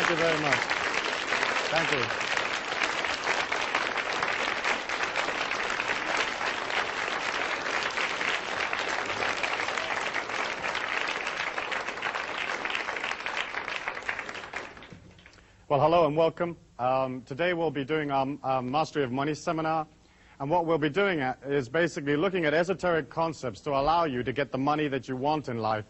Thank you very much. Thank you. Well, hello and welcome. Today we'll be doing our Mastery of Money seminar. And what we'll be doing is basically looking at esoteric concepts to allow you to get the money that you want in life.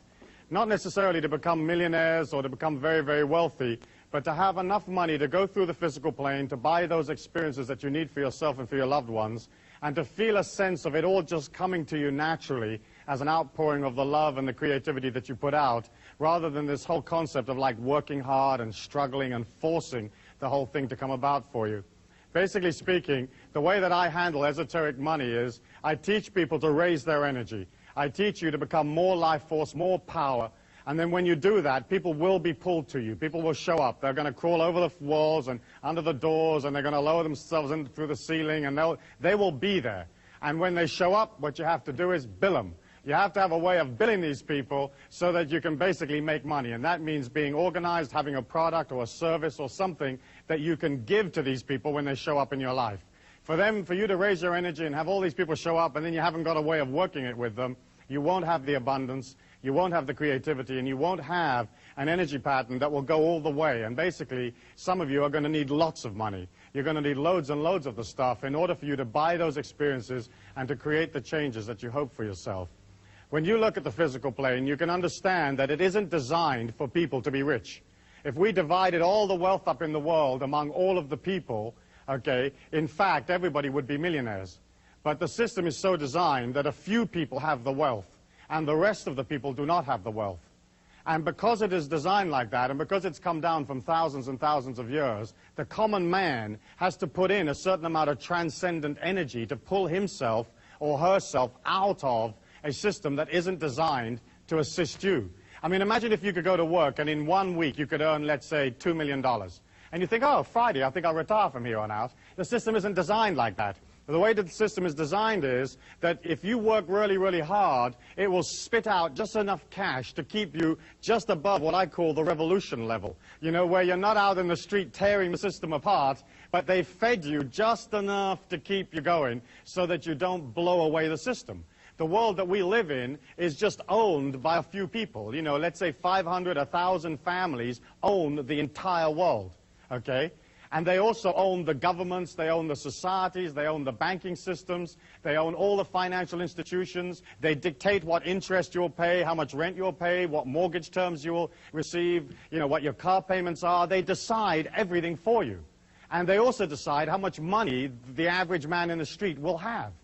Not necessarily to become millionaires or to become very, very wealthy, but to have enough money to go through the physical plane, to buy those experiences that you need for yourself and for your loved ones, and to feel a sense of it all just coming to you naturally as an outpouring of the love and the creativity that you put out, rather than this whole concept of like working hard and struggling and forcing the whole thing to come about for you. Basically speaking, the way that I handle esoteric money is I teach people to raise their energy. I teach you to become more life force, more power, and then when you do that, people will be pulled to you. People will show up. They're going to crawl over the walls and under the doors, and they're going to lower themselves in through the ceiling, and they will be there. And when they show up, what you have to do is bill them. You have to have a way of billing these people so that you can basically make money. And that means being organized, having a product or a service or something that you can give to these people when they show up in your life. For you to raise your energy and have all these people show up and then you haven't got a way of working it with them, you won't have the abundance, you won't have the creativity, and you won't have an energy pattern that will go all the way. And basically, some of you are going to need lots of money. You're going to need loads and loads of the stuff in order for you to buy those experiences and to create the changes that you hope for yourself. When you look at the physical plane, you can understand that it isn't designed for people to be rich. If we divided all the wealth up in the world among all of the people, okay, in fact, everybody would be millionaires. But the system is so designed that a few people have the wealth, and the rest of the people do not have the wealth. And because it is designed like that, and because it's come down from thousands and thousands of years, the common man has to put in a certain amount of transcendent energy to pull himself or herself out of a system that isn't designed to assist you. I mean, imagine if you could go to work and in 1 week you could earn, let's say, $2 million. And you think, oh, Friday, I think I'll retire from here on out. The system isn't designed like that. The way that the system is designed is that if you work really, really hard, it will spit out just enough cash to keep you just above what I call the revolution level. You know, where you're not out in the street tearing the system apart, but they fed you just enough to keep you going so that you don't blow away the system. The world that we live in is just owned by a few people. You know, let's say 500, 1,000 families own the entire world, okay? And they also own the governments, they own the societies, they own the banking systems, they own all the financial institutions, they dictate what interest you'll pay, how much rent you'll pay, what mortgage terms you will receive, you know, what your car payments are. They decide everything for you. And they also decide how much money the average man in the street will have.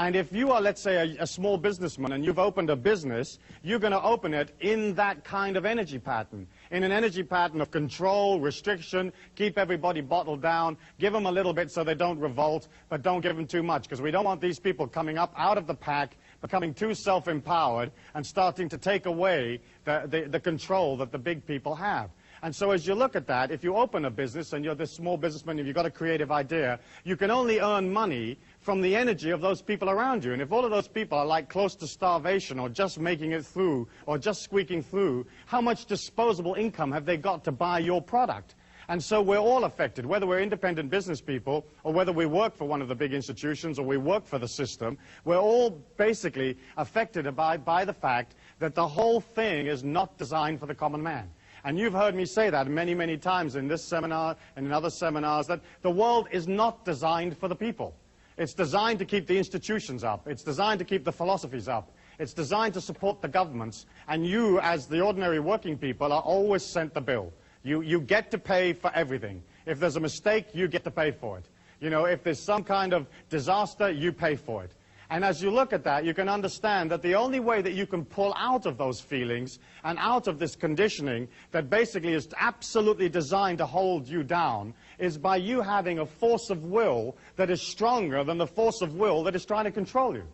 And if you are, let's say, a small businessman and you've opened a business, you're going to open it in that kind of energy pattern, in an energy pattern of control, restriction, keep everybody bottled down, give them a little bit so they don't revolt, but don't give them too much, because we don't want these people coming up out of the pack, becoming too self-empowered, and starting to take away the control that the big people have. And so as you look at that, if you open a business and you're this small businessman, if you've got a creative idea, you can only earn money from the energy of those people around you. And if all of those people are like close to starvation or just making it through or just squeaking through, how much disposable income have they got to buy your product? And so we're all affected, whether we're independent business people or whether we work for one of the big institutions or we work for the system, we're all basically affected by the fact that the whole thing is not designed for the common man. And you've heard me say that many, many times in this seminar and in other seminars, that the world is not designed for the people. It's designed to keep the institutions up. It's designed to keep the philosophies up. It's designed to support the governments. And you, as the ordinary working people, are always sent the bill. You get to pay for everything. If there's a mistake, you get to pay for it. You know, if there's some kind of disaster, you pay for it. And as you look at that, you can understand that the only way that you can pull out of those feelings and out of this conditioning that basically is absolutely designed to hold you down is by you having a force of will that is stronger than the force of will that is trying to control you.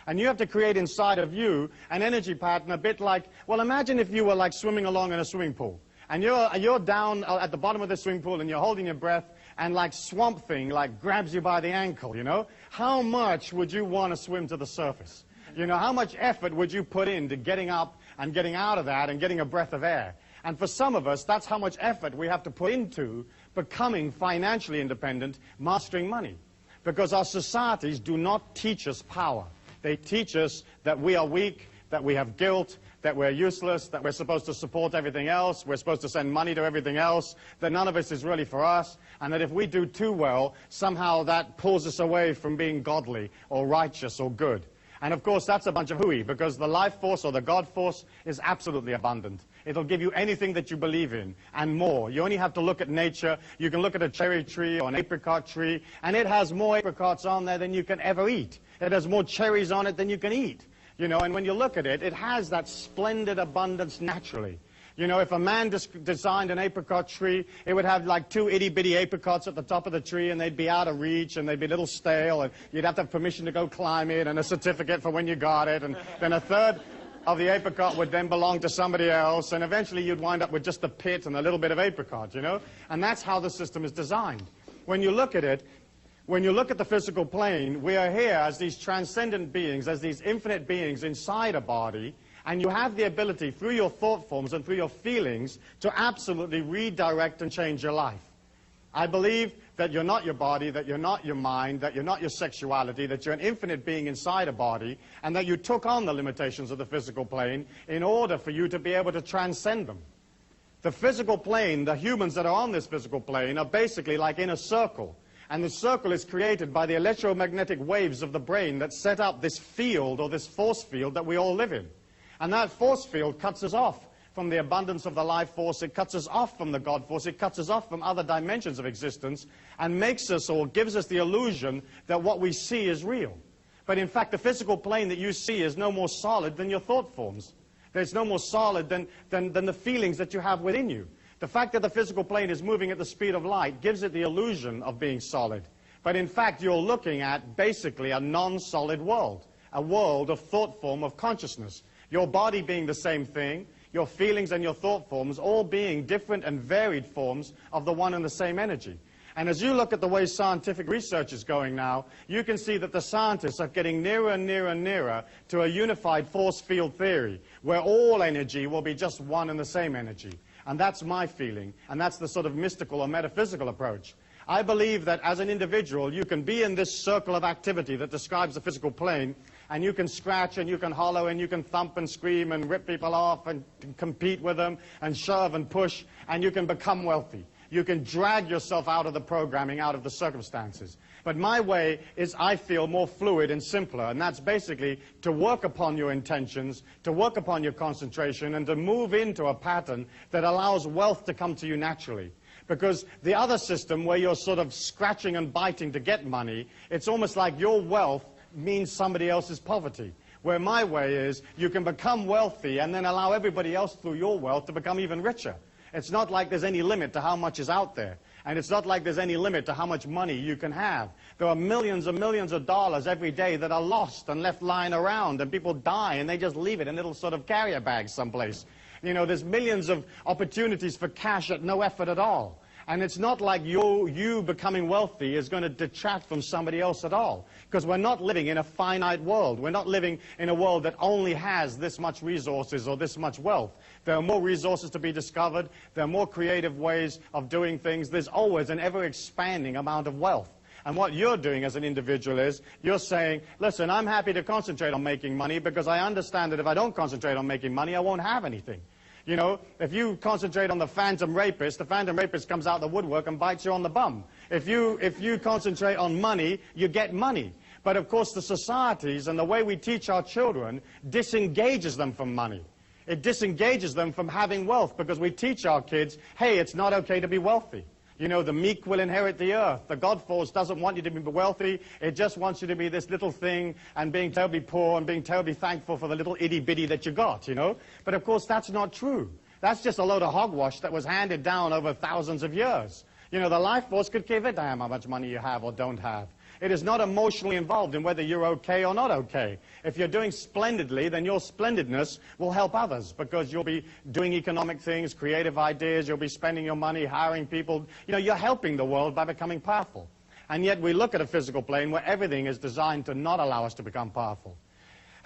And you have to create inside of you an energy pattern a bit like, well, imagine if you were like swimming along in a swimming pool. And you're down at the bottom of the swimming pool and you're holding your breath, and like Swamp Thing like grabs you by the ankle, you know? How much would you want to swim to the surface? You know, how much effort would you put into getting up and getting out of that and getting a breath of air? And for some of us, that's how much effort we have to put into becoming financially independent, mastering money. Because our societies do not teach us power. They teach us that we are weak, that we have guilt, that we're useless, that we're supposed to support everything else, we're supposed to send money to everything else, that none of this is really for us, and that if we do too well, somehow that pulls us away from being godly or righteous or good. And of course, that's a bunch of hooey, because the life force or the God force is absolutely abundant. It'll give you anything that you believe in and more. You only have to look at nature. You can look at a cherry tree or an apricot tree, and it has more apricots on there than you can ever eat. It has more cherries on it than you can eat. You know, and when you look at it, it has that splendid abundance naturally. You know, if a man designed an apricot tree, it would have like 2 itty-bitty apricots at the top of the tree, and they'd be out of reach, and they'd be a little stale, and you'd have to have permission to go climb it, and a certificate for when you got it, and then a third of the apricot would then belong to somebody else, and eventually you'd wind up with just a pit and a little bit of apricot, you know? And that's how the system is designed. When you look at it, when you look at the physical plane, we are here as these transcendent beings, as these infinite beings inside a body, and you have the ability, through your thought forms and through your feelings, to absolutely redirect and change your life. I believe that you're not your body, that you're not your mind, that you're not your sexuality, that you're an infinite being inside a body, and that you took on the limitations of the physical plane in order for you to be able to transcend them. The physical plane, the humans that are on this physical plane, are basically like in a circle. And the circle is created by the electromagnetic waves of the brain that set up this field or this force field that we all live in. And that force field cuts us off from the abundance of the life force. It cuts us off from the God force. It cuts us off from other dimensions of existence and makes us or gives us the illusion that what we see is real. But in fact, the physical plane that you see is no more solid than your thought forms. It's no more solid than the feelings that you have within you. The fact that the physical plane is moving at the speed of light gives it the illusion of being solid. But in fact, you're looking at basically a non-solid world, a world of thought form of consciousness. Your body being the same thing, your feelings and your thought forms all being different and varied forms of the one and the same energy. And as you look at the way scientific research is going now, you can see that the scientists are getting nearer and nearer and nearer to a unified force field theory, where all energy will be just one and the same energy. And that's my feeling, and that's the sort of mystical or metaphysical approach. I believe that as an individual, you can be in this circle of activity that describes the physical plane, and you can scratch and you can hollow and you can thump and scream and rip people off and compete with them and shove and push, and you can become wealthy. You can drag yourself out of the programming, out of the circumstances. But my way is, I feel, more fluid and simpler, and that's basically to work upon your intentions, to work upon your concentration, and to move into a pattern that allows wealth to come to you naturally. Because the other system, where you're sort of scratching and biting to get money, it's almost like your wealth means somebody else's poverty. Where my way is, you can become wealthy and then allow everybody else through your wealth to become even richer. It's not like there's any limit to how much is out there. And it's not like there's any limit to how much money you can have. There are millions and millions of dollars every day that are lost and left lying around, and people die and they just leave it in little sort of carrier bags someplace. You know, there's millions of opportunities for cash at no effort at all. And it's not like you becoming wealthy is going to detract from somebody else at all. Because we're not living in a finite world. We're not living in a world that only has this much resources or this much wealth. There are more resources to be discovered. There are more creative ways of doing things. There's always an ever-expanding amount of wealth. And what you're doing as an individual is, you're saying, listen, I'm happy to concentrate on making money because I understand that if I don't concentrate on making money, I won't have anything. You know, if you concentrate on the phantom rapist comes out of the woodwork and bites you on the bum. If you concentrate on money, you get money. But of course the societies and the way we teach our children disengages them from money. It disengages them from having wealth, because we teach our kids, hey, it's not okay to be wealthy. You know, the meek will inherit the earth. The God force doesn't want you to be wealthy. It just wants you to be this little thing and being terribly poor and being terribly thankful for the little itty-bitty that you got, you know. But of course, that's not true. That's just a load of hogwash that was handed down over thousands of years. You know, the life force could give a damn how much money you have or don't have. It is not emotionally involved in whether you're okay or not okay. If you're doing splendidly, then your splendidness will help others, because you'll be doing economic things, creative ideas, you'll be spending your money, hiring people. You know, you're helping the world by becoming powerful. And yet we look at a physical plane where everything is designed to not allow us to become powerful.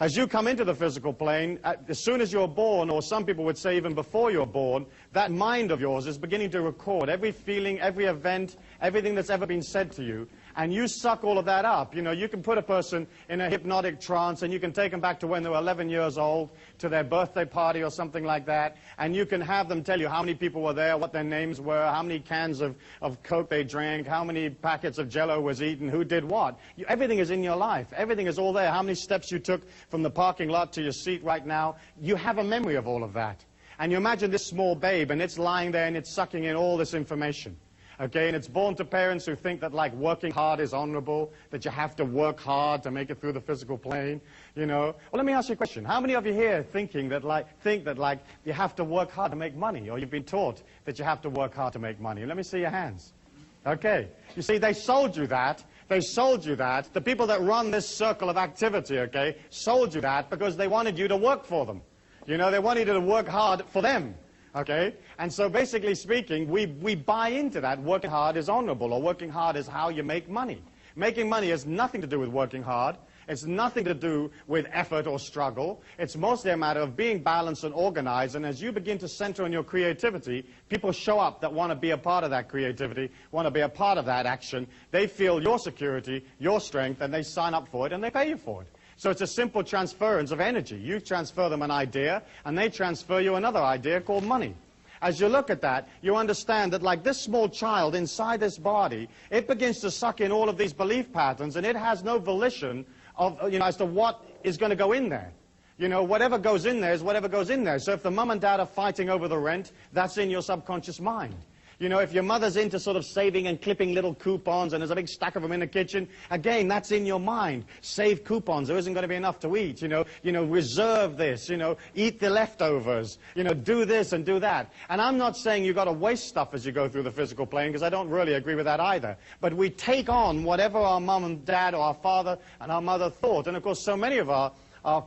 As you come into the physical plane, as soon as you're born, or some people would say even before you're born, that mind of yours is beginning to record every feeling, every event, everything that's ever been said to you, and you suck all of that up. You know, you can put a person in a hypnotic trance, and you can take them back to when they were 11 years old, to their birthday party or something like that, and you can have them tell you how many people were there, what their names were, how many cans of Coke they drank, how many packets of Jell-O was eaten, who did what. Everything is in your life. Everything is all there. How many steps you took from the parking lot to your seat right now. You have a memory of all of that. And you imagine this small babe, and it's lying there, and it's sucking in all this information. Okay, and it's born to parents who think that, like, working hard is honorable, that you have to work hard to make it through the physical plane, you know. Well, let me ask you a question. How many of you here think that you have to work hard to make money, or you've been taught that you have to work hard to make money? Let me see your hands. Okay. You see, they sold you that. They sold you that. The people that run this circle of activity, okay, sold you that because they wanted you to work for them. You know, they wanted you to work hard for them. Okay? And so basically speaking, we buy into that working hard is honorable, or working hard is how you make money. Making money has nothing to do with working hard. It's nothing to do with effort or struggle. It's mostly a matter of being balanced and organized. And as you begin to center on your creativity, people show up that want to be a part of that creativity, want to be a part of that action. They feel your security, your strength, and they sign up for it, and they pay you for it. So it's a simple transference of energy. You transfer them an idea, and they transfer you another idea called money. As you look at that, you understand that, like this small child inside this body, it begins to suck in all of these belief patterns, and it has no volition of, you know, as to what is going to go in there. You know, whatever goes in there is whatever goes in there. So if the mum and dad are fighting over the rent, that's in your subconscious mind. You know, if your mother's into sort of saving and clipping little coupons, and there's a big stack of them in the kitchen, again, that's in your mind. Save coupons. There isn't going to be enough to eat. You know, reserve this. You know, eat the leftovers. You know, do this and do that. And I'm not saying you've got to waste stuff as you go through the physical plane, because I don't really agree with that either. But we take on whatever our mum and dad or our father and our mother thought. And of course, so many of our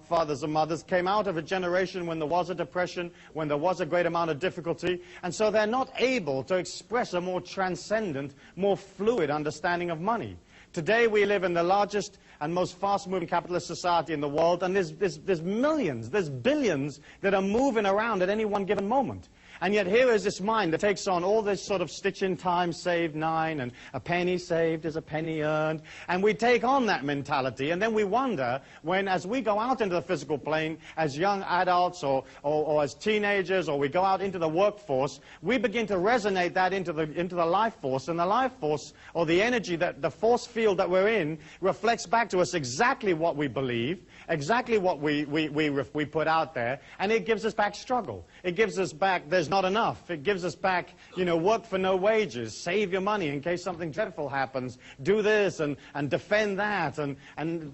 fathers and mothers came out of a generation when there was a depression, when there was a great amount of difficulty, and so they're not able to express a more transcendent, more fluid understanding of money. Today we live in the largest and most fast-moving capitalist society in the world, and there's millions, there's billions that are moving around at any one given moment. And yet here is this mind that takes on all this sort of stitch in time saved 9, and a penny saved is a penny earned. And we take on that mentality, and then we wonder when, as we go out into the physical plane as young adults or as teenagers, or we go out into the workforce, we begin to resonate that into the life force. And the life force, or the energy, that the force field that we're in, reflects back to us exactly what we believe, exactly what we put out there, and it gives us back struggle. It gives us back, there's not enough. It gives us back, you know, work for no wages, save your money in case something dreadful happens, do this and defend that, and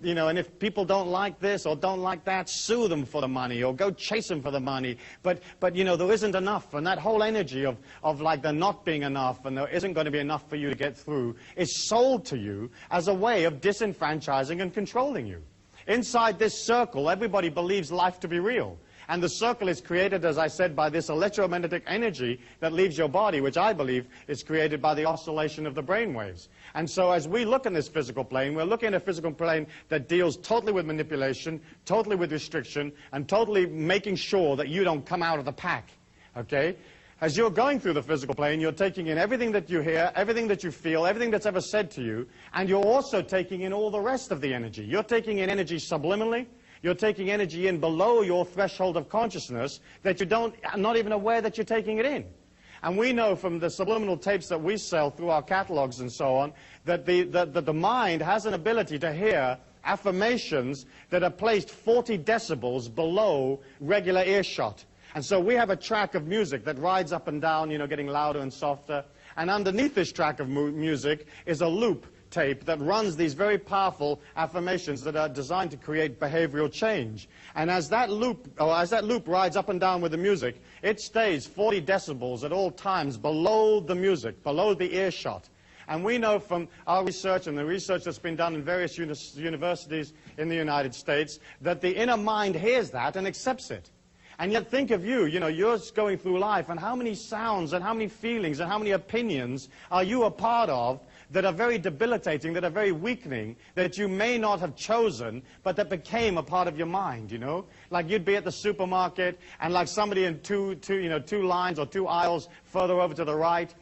you know, and if people don't like this or don't like that, sue them for the money or go chase them for the money. But you know, there isn't enough, and that whole energy of like there not being enough and there isn't going to be enough for you to get through is sold to you as a way of disenfranchising and controlling you. Inside this circle, everybody believes life to be real. And the circle is created, as I said, by this electromagnetic energy that leaves your body, which I believe is created by the oscillation of the brain waves. And so as we look in this physical plane, we're looking at a physical plane that deals totally with manipulation, totally with restriction, and totally making sure that you don't come out of the pack. Okay? As you're going through the physical plane, you're taking in everything that you hear, everything that you feel, everything that's ever said to you, and you're also taking in all the rest of the energy. You're taking in energy subliminally. You're taking energy in below your threshold of consciousness that you are not even aware that you're taking it in. And we know from the subliminal tapes that we sell through our catalogs and so on, that the mind has an ability to hear affirmations that are placed 40 decibels below regular earshot. And so we have a track of music that rides up and down, you know, getting louder and softer. And underneath this track of music is a loop tape that runs these very powerful affirmations that are designed to create behavioral change. And as that loop rides up and down with the music, it stays 40 decibels at all times below the music, below the earshot. And we know from our research and the research that's been done in various universities in the United States that the inner mind hears that and accepts it. And yet think of you, you know, you're going through life, and how many sounds and how many feelings and how many opinions are you a part of that are very debilitating, that are very weakening, that you may not have chosen, but that became a part of your mind, you know? Like you'd be at the supermarket, and like somebody in two lines or two aisles further over to the right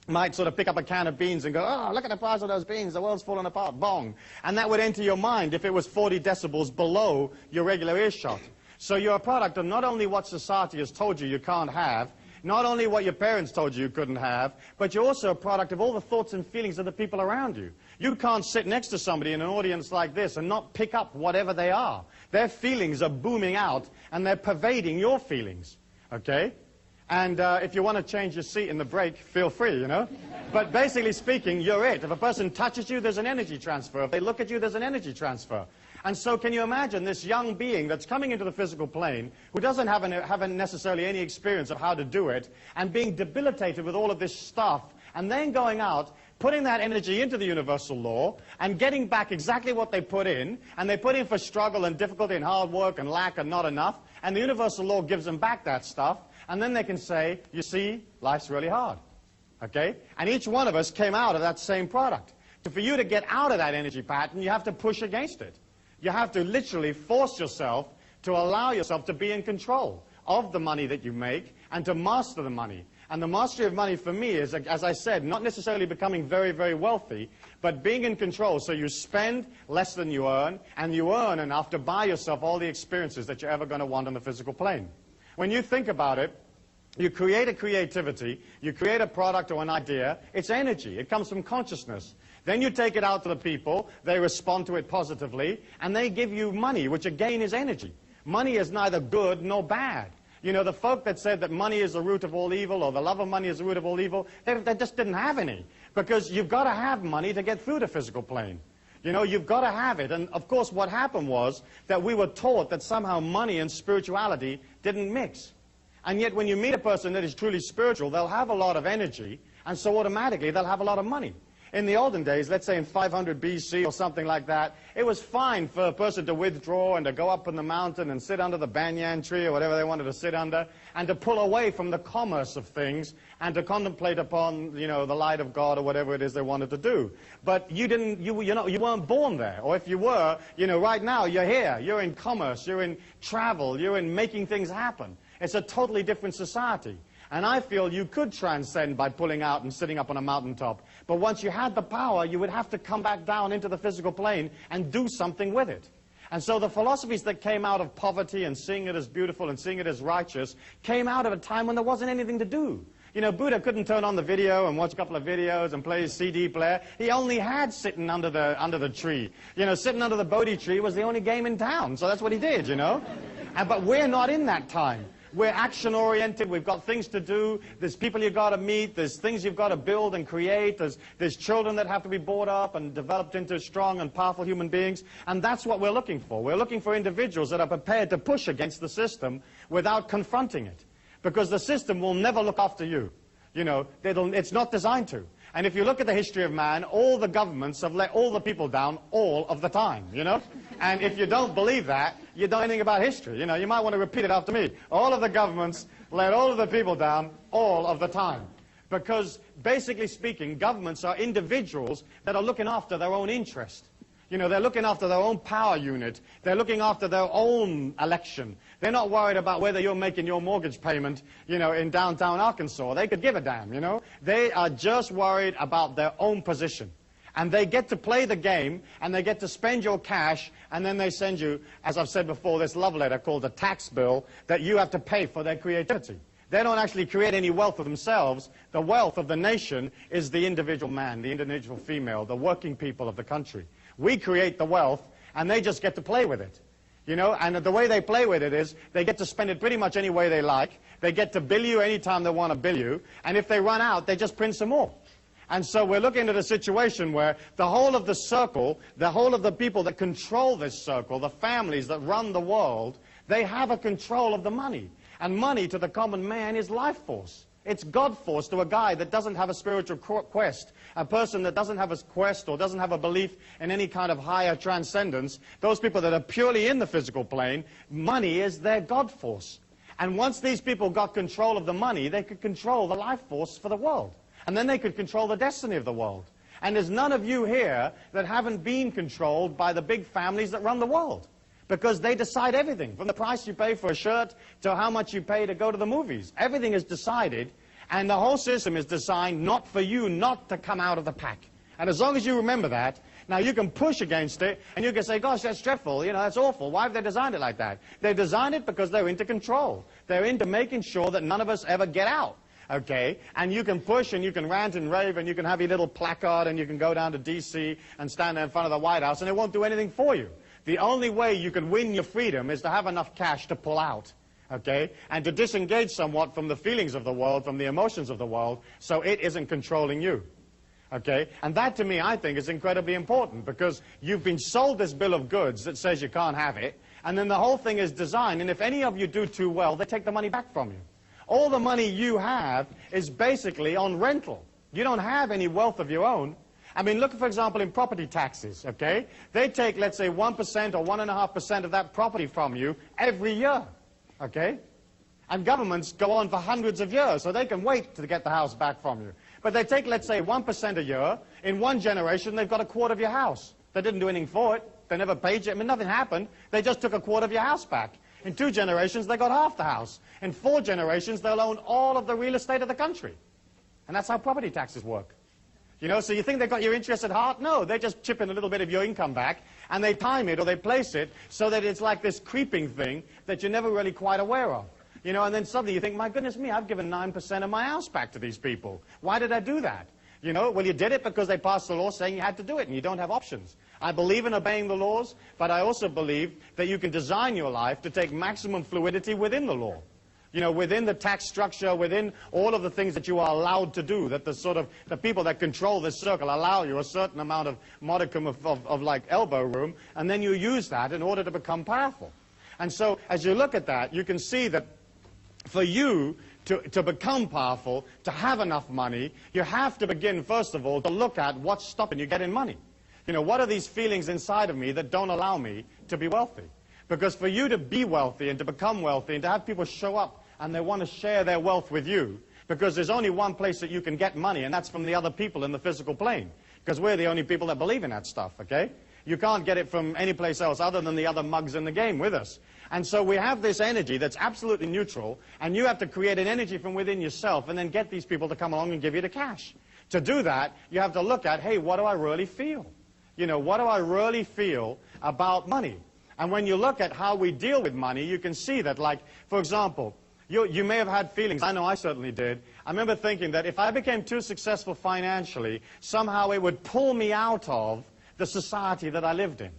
might sort of pick up a can of beans and go, oh, look at the price of those beans, the world's falling apart, bong. And that would enter your mind if it was 40 decibels below your regular earshot. So you're a product of not only what society has told you you can't have, not only what your parents told you couldn't have, but you're also a product of all the thoughts and feelings of the people around you. You can't sit next to somebody in an audience like this and not pick up whatever they are. Their feelings are booming out, and they're pervading your feelings, okay? And if you want to change your seat in the break, feel free, you know? But basically speaking, you're it. If a person touches you, there's an energy transfer. If they look at you, there's an energy transfer. And so can you imagine this young being that's coming into the physical plane, who doesn't have necessarily any experience of how to do it, and being debilitated with all of this stuff, and then going out, putting that energy into the universal law, and getting back exactly what they put in, and they put in for struggle and difficulty and hard work and lack and not enough, and the universal law gives them back that stuff, and then they can say, you see, life's really hard, okay? And each one of us came out of that same product. So for you to get out of that energy pattern, you have to push against it. You have to literally force yourself to allow yourself to be in control of the money that you make and to master the money. And the mastery of money for me is, as I said, not necessarily becoming very, very wealthy, but being in control so you spend less than you earn, and you earn enough to buy yourself all the experiences that you're ever going to want on the physical plane. When you think about it, you create a creativity, you create a product or an idea, it's energy, it comes from consciousness. Then you take it out to the people, they respond to it positively, and they give you money, which again is energy. Money is neither good nor bad. You know, the folk that said that money is the root of all evil, or the love of money is the root of all evil, they just didn't have any. Because you've got to have money to get through the physical plane. You know, you've got to have it. And of course what happened was that we were taught that somehow money and spirituality didn't mix. And yet when you meet a person that is truly spiritual, they'll have a lot of energy, and so automatically they'll have a lot of money. In the olden days, let's say in 500 BC or something like that, it was fine for a person to withdraw and to go up in the mountain and sit under the banyan tree or whatever they wanted to sit under, and to pull away from the commerce of things and to contemplate upon, you know, the light of God or whatever it is they wanted to do. But you weren't born there. Or if you were, you know, right now you're here. You're in commerce, you're in travel, you're in making things happen. It's a totally different society. And I feel you could transcend by pulling out and sitting up on a mountaintop. But once you had the power, you would have to come back down into the physical plane and do something with it. And so the philosophies that came out of poverty and seeing it as beautiful and seeing it as righteous came out of a time when there wasn't anything to do. You know, Buddha couldn't turn on the video and watch a couple of videos and play his CD player. He only had sitting under the tree. You know, sitting under the Bodhi tree was the only game in town. So that's what he did, you know. But we're not in that time. We're action-oriented, we've got things to do, there's people you've got to meet, there's things you've got to build and create, there's children that have to be brought up and developed into strong and powerful human beings, and that's what we're looking for. We're looking for individuals that are prepared to push against the system without confronting it. Because the system will never look after you. You know, it's not designed to. And if you look at the history of man, all the governments have let all the people down all of the time, you know? And if you don't believe that, you don't know anything about history. You know, you might want to repeat it after me. All of the governments let all of the people down all of the time. Because, basically speaking, governments are individuals that are looking after their own interest. You know, they're looking after their own power unit. They're looking after their own election. They're not worried about whether you're making your mortgage payment, you know, in downtown Arkansas. They could give a damn, you know. They are just worried about their own position. And they get to play the game, and they get to spend your cash, and then they send you, as I've said before, this love letter called a tax bill that you have to pay for their creativity. They don't actually create any wealth for themselves. The wealth of the nation is the individual man, the individual female, the working people of the country. We create the wealth, and they just get to play with it. You know, and the way they play with it is they get to spend it pretty much any way they like. They get to bill you anytime they want to bill you. And if they run out, they just print some more. And so we're looking at a situation where the whole of the circle, the whole of the people that control this circle, the families that run the world, they have a control of the money. And money to the common man is life force. It's God force to a guy that doesn't have a spiritual quest, a person that doesn't have a quest or doesn't have a belief in any kind of higher transcendence. Those people that are purely in the physical plane, money is their God force. And once these people got control of the money, they could control the life force for the world. And then they could control the destiny of the world. And there's none of you here that haven't been controlled by the big families that run the world. Because they decide everything, from the price you pay for a shirt to how much you pay to go to the movies. Everything is decided, and the whole system is designed not for you not to come out of the pack. And as long as you remember that, now you can push against it, and you can say, gosh, that's dreadful, you know, that's awful. Why have they designed it like that? They designed it because they're into control. They're into making sure that none of us ever get out. Okay, and you can push and you can rant and rave and you can have your little placard and you can go down to D.C. and stand there in front of the White House and it won't do anything for you. The only way you can win your freedom is to have enough cash to pull out, okay, and to disengage somewhat from the feelings of the world, from the emotions of the world, so it isn't controlling you. Okay, and that to me I think is incredibly important because you've been sold this bill of goods that says you can't have it, and then the whole thing is designed, and if any of you do too well, they take the money back from you. All the money you have is basically on rental. You don't have any wealth of your own. I mean, look, for example, in property taxes, okay? They take, let's say, 1% or 1.5% of that property from you every year, okay? And governments go on for hundreds of years, so they can wait to get the house back from you. But they take, let's say, 1% a year. In one generation, they've got a quarter of your house. They didn't do anything for it. They never paid you. I mean, nothing happened. They just took a quarter of your house back. In 2 generations, they got half the house. In 4 generations, they'll own all of the real estate of the country. And that's how property taxes work. You know, so you think they've got your interest at heart? No, they just chip in a little bit of your income back, and they time it or they place it so that it's like this creeping thing that you're never really quite aware of. You know, and then suddenly you think, my goodness me, I've given 9% of my house back to these people. Why did I do that? You know, well, you did it because they passed a law saying you had to do it, and you don't have options. I believe in obeying the laws, but I also believe that you can design your life to take maximum fluidity within the law. You know, within the tax structure, within all of the things that you are allowed to do, that the people that control this circle allow you a certain amount of modicum of like elbow room, and then you use that in order to become powerful. And so, as you look at that, you can see that for you to become powerful, to have enough money, you have to begin, first of all, to look at what's stopping you getting money. You know, what are these feelings inside of me that don't allow me to be wealthy? Because for you to be wealthy and to become wealthy and to have people show up and they want to share their wealth with you, because there's only one place that you can get money, and that's from the other people in the physical plane. Because we're the only people that believe in that stuff, okay? You can't get it from any place else other than the other mugs in the game with us. And so we have this energy that's absolutely neutral, and you have to create an energy from within yourself and then get these people to come along and give you the cash. To do that, you have to look at, hey, what do I really feel? You know, what do I really feel about money? And when you look at how we deal with money, you can see that, like, for example, you may have had feelings. I know I certainly did. I remember thinking that if I became too successful financially, somehow it would pull me out of the society that I lived in.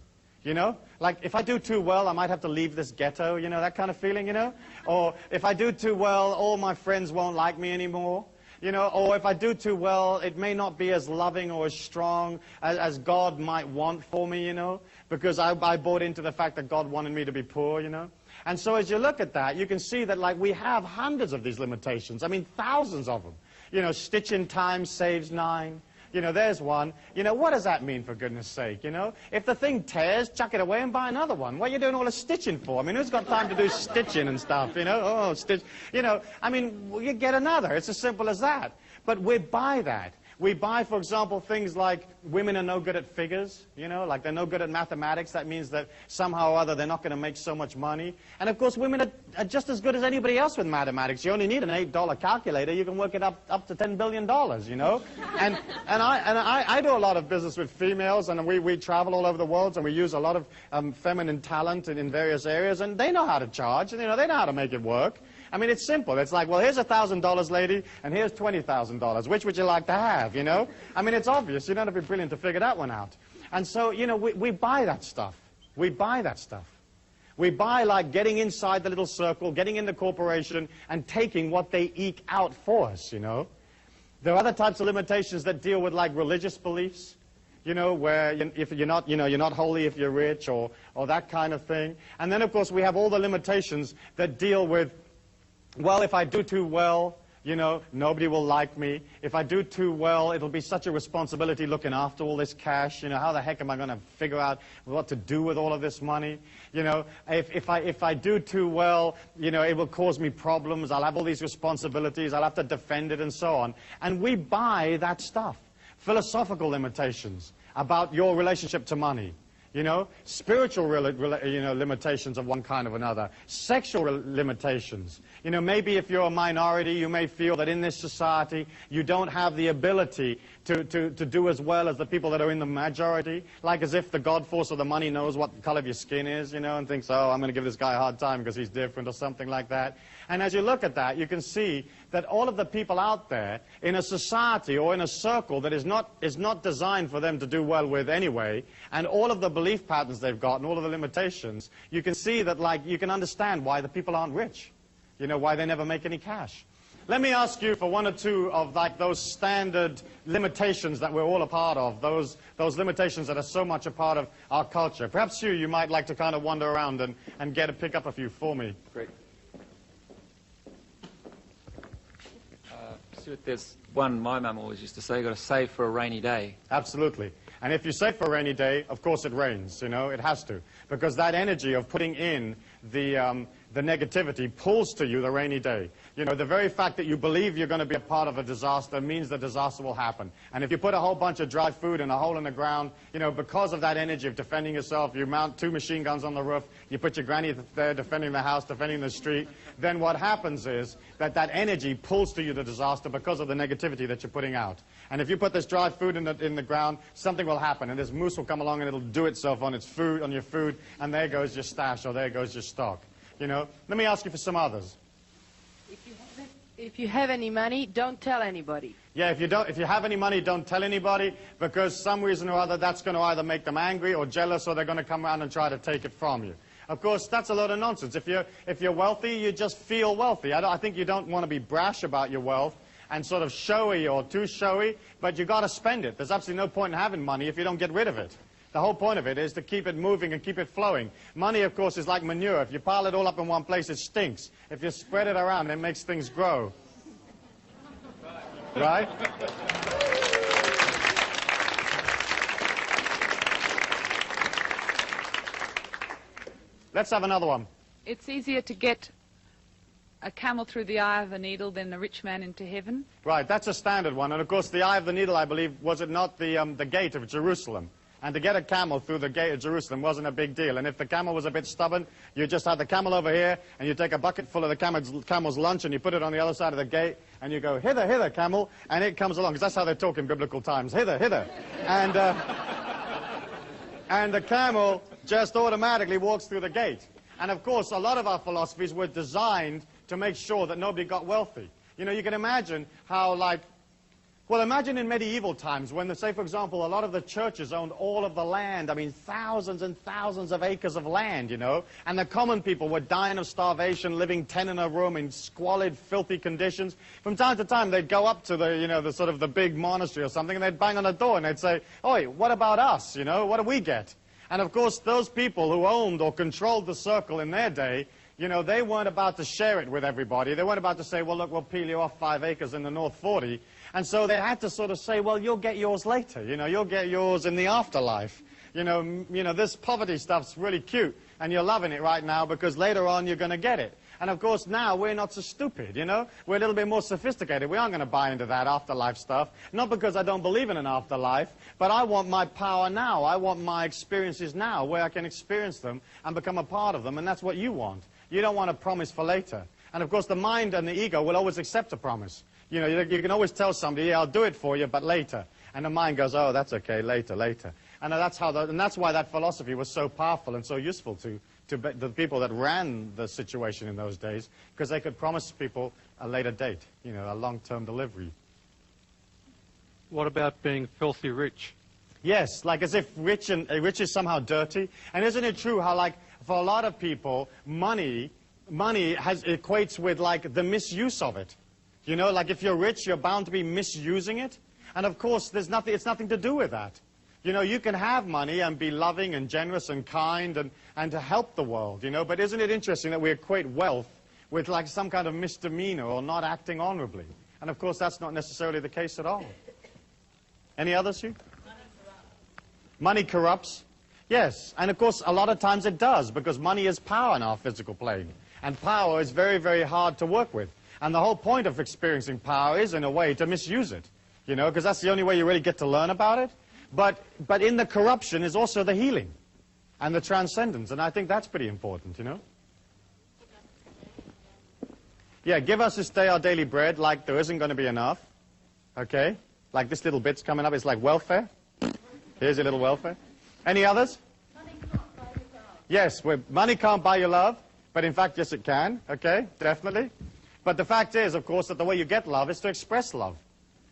You know, like if I do too well, I might have to leave this ghetto, you know, that kind of feeling, you know? Or if I do too well, all my friends won't like me anymore. You know, or if I do too well, it may not be as loving or as strong as God might want for me, you know, because I bought into the fact that God wanted me to be poor, you know. And so as you look at that, you can see that, like, we have hundreds of these limitations. I mean, thousands of them. You know, stitch in time saves 9. You know, there's one. You know, what does that mean, for goodness sake, you know? If the thing tears, chuck it away and buy another one. What are you doing all the stitching for? I mean, who's got time to do stitching and stuff, you know? Oh, stitch. You know, I mean, you get another. It's as simple as that. But we buy that. We buy, for example, things like women are no good at figures, you know, like they're no good at mathematics. That means that somehow or other they're not going to make so much money. And, of course, women are just as good as anybody else with mathematics. You only need an $8 calculator. You can work it up to $10 billion, you know. And I do a lot of business with females, and we travel all over the world, and we use a lot of feminine talent in various areas, and they know how to charge, and, you know, they know how to make it work. I mean, it's simple. It's like, well, here's $1,000, lady, and here's $20,000. Which would you like to have, you know? I mean, it's obvious. You don't have to be brilliant to figure that one out. And so, you know, we buy that stuff. We buy that stuff. We buy, like, getting inside the little circle, getting in the corporation, and taking what they eke out for us, you know? There are other types of limitations that deal with, like, religious beliefs, you know, where if you're not, you know, you're not holy if you're rich, or that kind of thing. And then, of course, we have all the limitations that deal with, well, if I do too well, you know, nobody will like me. If I do too well, it'll be such a responsibility looking after all this cash. You know, how the heck am I going to figure out what to do with all of this money? You know, if I do too well, you know, it will cause me problems. I'll have all these responsibilities. I'll have to defend it and so on. And we buy that stuff. philosophical limitations about your relationship to money. You know, spiritual limitations of one kind or another, sexual limitations. You know, maybe if you're a minority, you may feel that in this society you don't have the ability to do as well as the people that are in the majority, like as if the God force of the money knows what the color of your skin is, you know, and thinks, oh, I'm going to give this guy a hard time because he's different or something like that. And as you look at that, you can see that all of the people out there in a society or in a circle that is not designed for them to do well with anyway, and all of the belief patterns they've got and all of the limitations, you can see that, like, you can understand why the people aren't rich. You know, why they never make any cash. Let me ask you for one or two of, like, those standard limitations that we're all a part of, those limitations that are so much a part of our culture. Perhaps you might like to kind of wander around and pick up a few for me. Great. Stuart, there's one my mum always used to say, you've got to save for a rainy day. Absolutely. And if you save for a rainy day, of course it rains, you know, it has to. Because that energy of putting in the negativity pulls to you the rainy day. You know, the very fact that you believe you're going to be a part of a disaster means the disaster will happen. And if you put a whole bunch of dry food in a hole in the ground, you know, because of that energy of defending yourself, you mount 2 machine guns on the roof, you put your granny there defending the house, defending the street, then what happens is that energy pulls to you the disaster because of the negativity that you're putting out. And if you put this dry food in the ground, something will happen, and this moose will come along and it'll do itself on its food, on your food, and there goes your stash, or there goes your stock. You know, let me ask you for some others. If you have any money, don't tell anybody. Yeah, if you have any money, don't tell anybody, because some reason or other that's going to either make them angry or jealous, or they're going to come around and try to take it from you. Of course, that's a load of nonsense. If you're wealthy, you just feel wealthy. I think you don't want to be brash about your wealth and sort of showy or too showy, but you got to spend it. There's absolutely no point in having money if you don't get rid of it. The whole point of it is to keep it moving and keep it flowing. Money, of course, is like manure. If you pile it all up in one place, it stinks. If you spread it around, it makes things grow. Right? Let's have another one. It's easier to get a camel through the eye of a needle than a rich man into heaven. Right, that's a standard one. And of course, the eye of the needle, I believe, was it not the gate of Jerusalem? And to get a camel through the gate of Jerusalem wasn't a big deal. And if the camel was a bit stubborn, you just had the camel over here, and you take a bucket full of the camel's lunch, and you put it on the other side of the gate, and you go, hither, hither, camel, and it comes along. Because that's how they talk in biblical times, hither, hither. And the camel just automatically walks through the gate. And of course, a lot of our philosophies were designed to make sure that nobody got wealthy. You know, you can imagine how, like, well, imagine in medieval times when, say, for example, a lot of the churches owned all of the land. I mean, thousands and thousands of acres of land, you know. And the common people were dying of starvation, living 10 in a room in squalid, filthy conditions. From time to time, they'd go up to the, you know, the sort of the big monastery or something, and they'd bang on the door and they'd say, oi, what about us, you know? What do we get? And of course, those people who owned or controlled the circle in their day, you know, they weren't about to share it with everybody. They weren't about to say, well, look, we'll peel you off 5 acres in the North 40. And so they had to sort of say, well, you'll get yours later. You know, you'll get yours in the afterlife. You know, this poverty stuff's really cute, and you're loving it right now because later on you're going to get it. And of course, now we're not so stupid, you know. We're a little bit more sophisticated. We aren't going to buy into that afterlife stuff. Not because I don't believe in an afterlife, but I want my power now. I want my experiences now, where I can experience them and become a part of them, and that's what you want. You don't want a promise for later. And of course, the mind and the ego will always accept a promise. You know, you can always tell somebody, yeah, I'll do it for you, but later. And the mind goes, oh, that's okay, later, later. And that's why that philosophy was so powerful and so useful to the people that ran the situation in those days, because they could promise people a later date, you know, a long-term delivery. What about being filthy rich? Yes, like as if rich is somehow dirty. And isn't it true how, like, for a lot of people, money equates with, like, the misuse of it. You know, like if you're rich, you're bound to be misusing it. And of course, it's nothing to do with that. You know, you can have money and be loving and generous and kind and to help the world, you know. But isn't it interesting that we equate wealth with, like, some kind of misdemeanor or not acting honorably? And of course, that's not necessarily the case at all. Any others, Hugh? Money corrupts. Yes, and of course, a lot of times it does, because money is power in our physical plane. And power is very, very hard to work with. And the whole point of experiencing power is, in a way, to misuse it. you know, because that's the only way you really get to learn about it. But in the corruption is also the healing and the transcendence, and I think that's pretty important, you know. Yeah, give us this day our daily bread, like there isn't going to be enough, okay? Like this little bit's coming up, it's like welfare. Here's your little welfare. Any others? Money can't buy you love. Yes, money can't buy your love, but in fact, yes, it can, okay, definitely. But the fact is, of course, that the way you get love is to express love,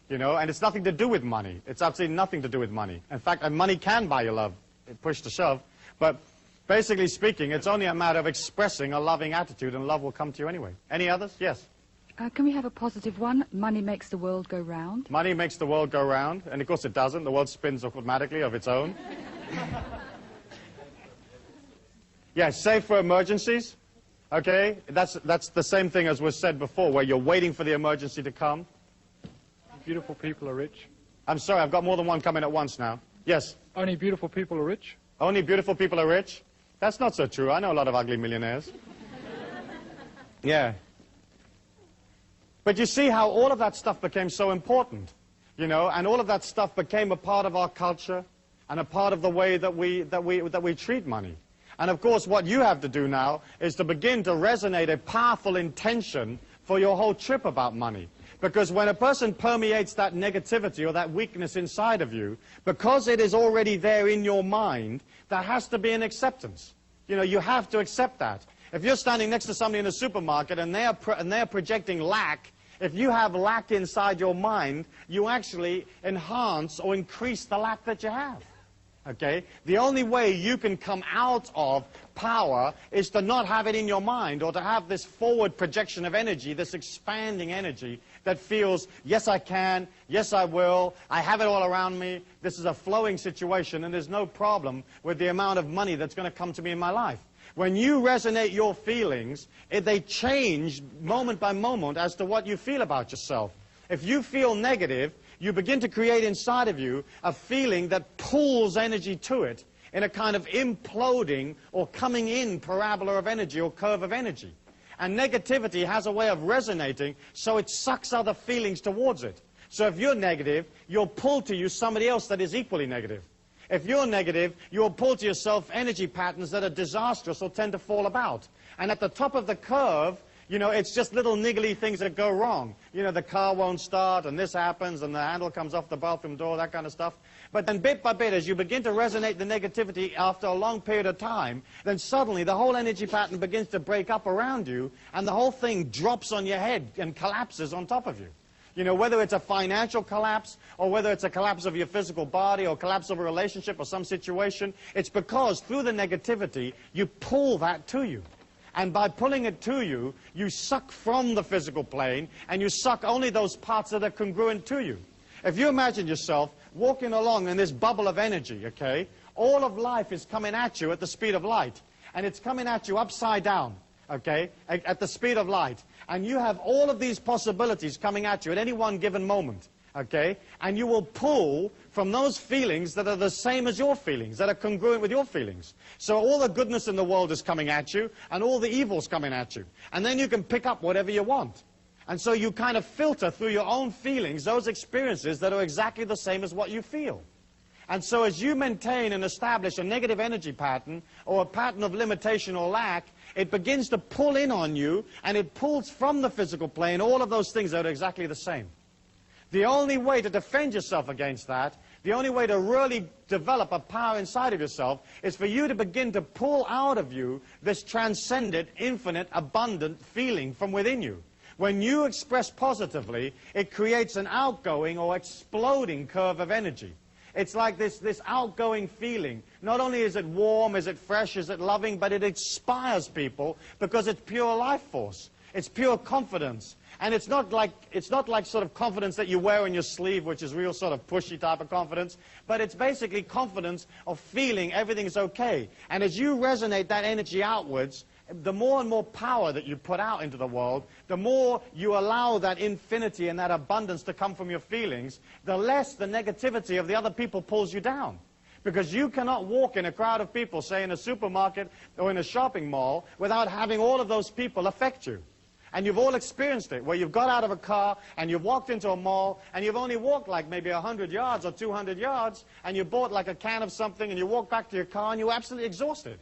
you know, and it's nothing to do with money. It's absolutely nothing to do with money. In fact, money can buy your love, push to shove, but basically speaking, it's only a matter of expressing a loving attitude, and love will come to you anyway. Any others? Yes. Can we have a positive one? Money makes the world go round. Money makes the world go round, and of course it doesn't. The world spins automatically of its own. Yeah, save for emergencies. Okay, that's the same thing as was said before, where you're waiting for the emergency to come. Beautiful people are rich. I'm sorry, I've got more than one coming at once now. Yes. Only beautiful people are rich. Only beautiful people are rich? That's not so true. I know a lot of ugly millionaires. Yeah. But you see how all of that stuff became so important, you know, and all of that stuff became a part of our culture and a part of the way that we treat money. And of course, what you have to do now is to begin to resonate a powerful intention for your whole trip about money. Because when a person permeates that negativity or that weakness inside of you, because it is already there in your mind, there has to be an acceptance. You know, you have to accept that. If you're standing next to somebody in a supermarket and they're projecting lack, if you have lack inside your mind, you actually enhance or increase the lack that you have. Okay? The only way you can come out of power is to not have it in your mind, or to have this forward projection of energy, this expanding energy that feels, yes, I can, yes, I will, I have it all around me, this is a flowing situation, and there's no problem with the amount of money that's going to come to me in my life. When you resonate your feelings, they change moment by moment as to what you feel about yourself. If you feel negative, you begin to create inside of you a feeling that pulls energy to it in a kind of imploding or coming in parabola of energy or curve of energy. And negativity has a way of resonating, so it sucks other feelings towards it. So if you're negative, you'll pull to you somebody else that is equally negative. If you're negative, you'll pull to yourself energy patterns that are disastrous or tend to fall about. And at the top of the curve, you know, it's just little niggly things that go wrong. You know, the car won't start, and this happens, and the handle comes off the bathroom door, that kind of stuff. But then bit by bit, as you begin to resonate the negativity after a long period of time, then suddenly the whole energy pattern begins to break up around you, and the whole thing drops on your head and collapses on top of you. You know, whether it's a financial collapse, or whether it's a collapse of your physical body, or collapse of a relationship or some situation, it's because through the negativity, you pull that to you. And by pulling it to you, you suck from the physical plane, and you suck only those parts that are congruent to you. If you imagine yourself walking along in this bubble of energy, okay, all of life is coming at you at the speed of light. And it's coming at you upside down, okay, at the speed of light. And you have all of these possibilities coming at you at any one given moment, okay? And you will pull from those feelings that are the same as your feelings, that are congruent with your feelings. So all the goodness in the world is coming at you, and all the evil's coming at you. And then you can pick up whatever you want. And so you kind of filter through your own feelings those experiences that are exactly the same as what you feel. And so as you maintain and establish a negative energy pattern, or a pattern of limitation or lack, it begins to pull in on you, and it pulls from the physical plane all of those things that are exactly the same. The only way to defend yourself against that, the only way to really develop a power inside of yourself, is for you to begin to pull out of you this transcendent, infinite, abundant feeling from within you. When you express positively, it creates an outgoing or exploding curve of energy. It's like this outgoing feeling. Not only is it warm, is it fresh, is it loving, but it inspires people because it's pure life force. It's pure confidence. And it's not like sort of confidence that you wear on your sleeve, which is real sort of pushy type of confidence, but it's basically confidence of feeling everything's okay. And as you resonate that energy outwards, the more and more power that you put out into the world, the more you allow that infinity and that abundance to come from your feelings, the less the negativity of the other people pulls you down. Because you cannot walk in a crowd of people, say in a supermarket or in a shopping mall, without having all of those people affect you. And you've all experienced it, where you've got out of a car and you've walked into a mall and you've only walked like maybe 100 yards or 200 yards and you bought like a can of something and you walk back to your car and you're absolutely exhausted.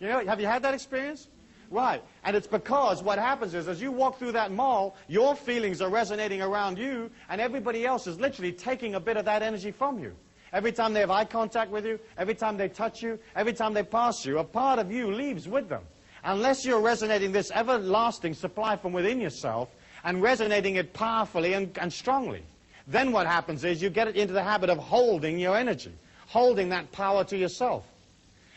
You know, have you had that experience? Right. And it's because what happens is as you walk through that mall, your feelings are resonating around you and everybody else is literally taking a bit of that energy from you. Every time they have eye contact with you, every time they touch you, every time they pass you, a part of you leaves with them. Unless you're resonating this everlasting supply from within yourself and resonating it powerfully and strongly. Then what happens is you get into the habit of holding your energy, holding that power to yourself.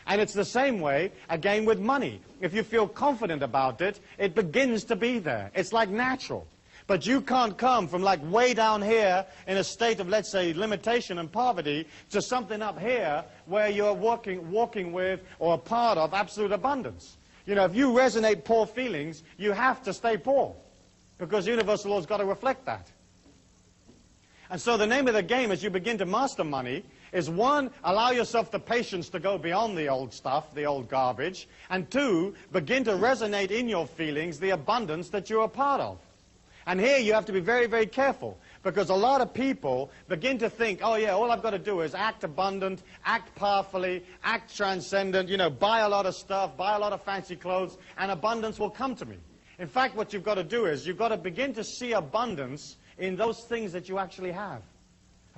And it's the same way, again, with money. If you feel confident about it, it begins to be there. It's like natural. But you can't come from like way down here in a state of, let's say, limitation and poverty to something up here where you're walking with or a part of absolute abundance. You know, if you resonate poor feelings, you have to stay poor because universal law's got to reflect that. And so the name of the game as you begin to master money is one, allow yourself the patience to go beyond the old stuff, the old garbage, and two, begin to resonate in your feelings the abundance that you're a part of. And here you have to be very, very careful because a lot of people begin to think, oh yeah, all I've got to do is act abundant, act powerfully, act transcendent, you know, buy a lot of stuff, buy a lot of fancy clothes, and abundance will come to me. In fact, what you've got to do is you've got to begin to see abundance in those things that you actually have.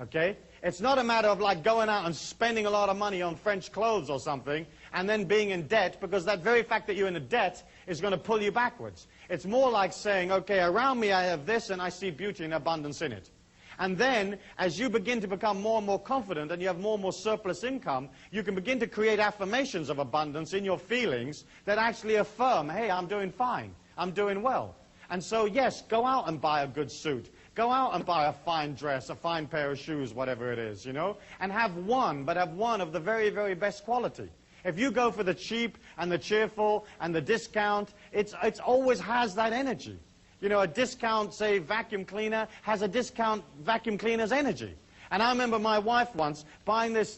Okay? It's not a matter of like going out and spending a lot of money on French clothes or something and then being in debt because that very fact that you're in a debt is going to pull you backwards. It's more like saying, okay, around me I have this and I see beauty and abundance in it. And then, as you begin to become more and more confident and you have more and more surplus income, you can begin to create affirmations of abundance in your feelings that actually affirm, hey, I'm doing fine, I'm doing well. And so, yes, go out and buy a good suit. Go out and buy a fine dress, a fine pair of shoes, whatever it is, you know, and have one, but have one of the very, very best quality. If you go for the cheap and the cheerful and the discount, it's always has that energy. You know, a discount, say, vacuum cleaner has a discount vacuum cleaner's energy. And I remember my wife once buying this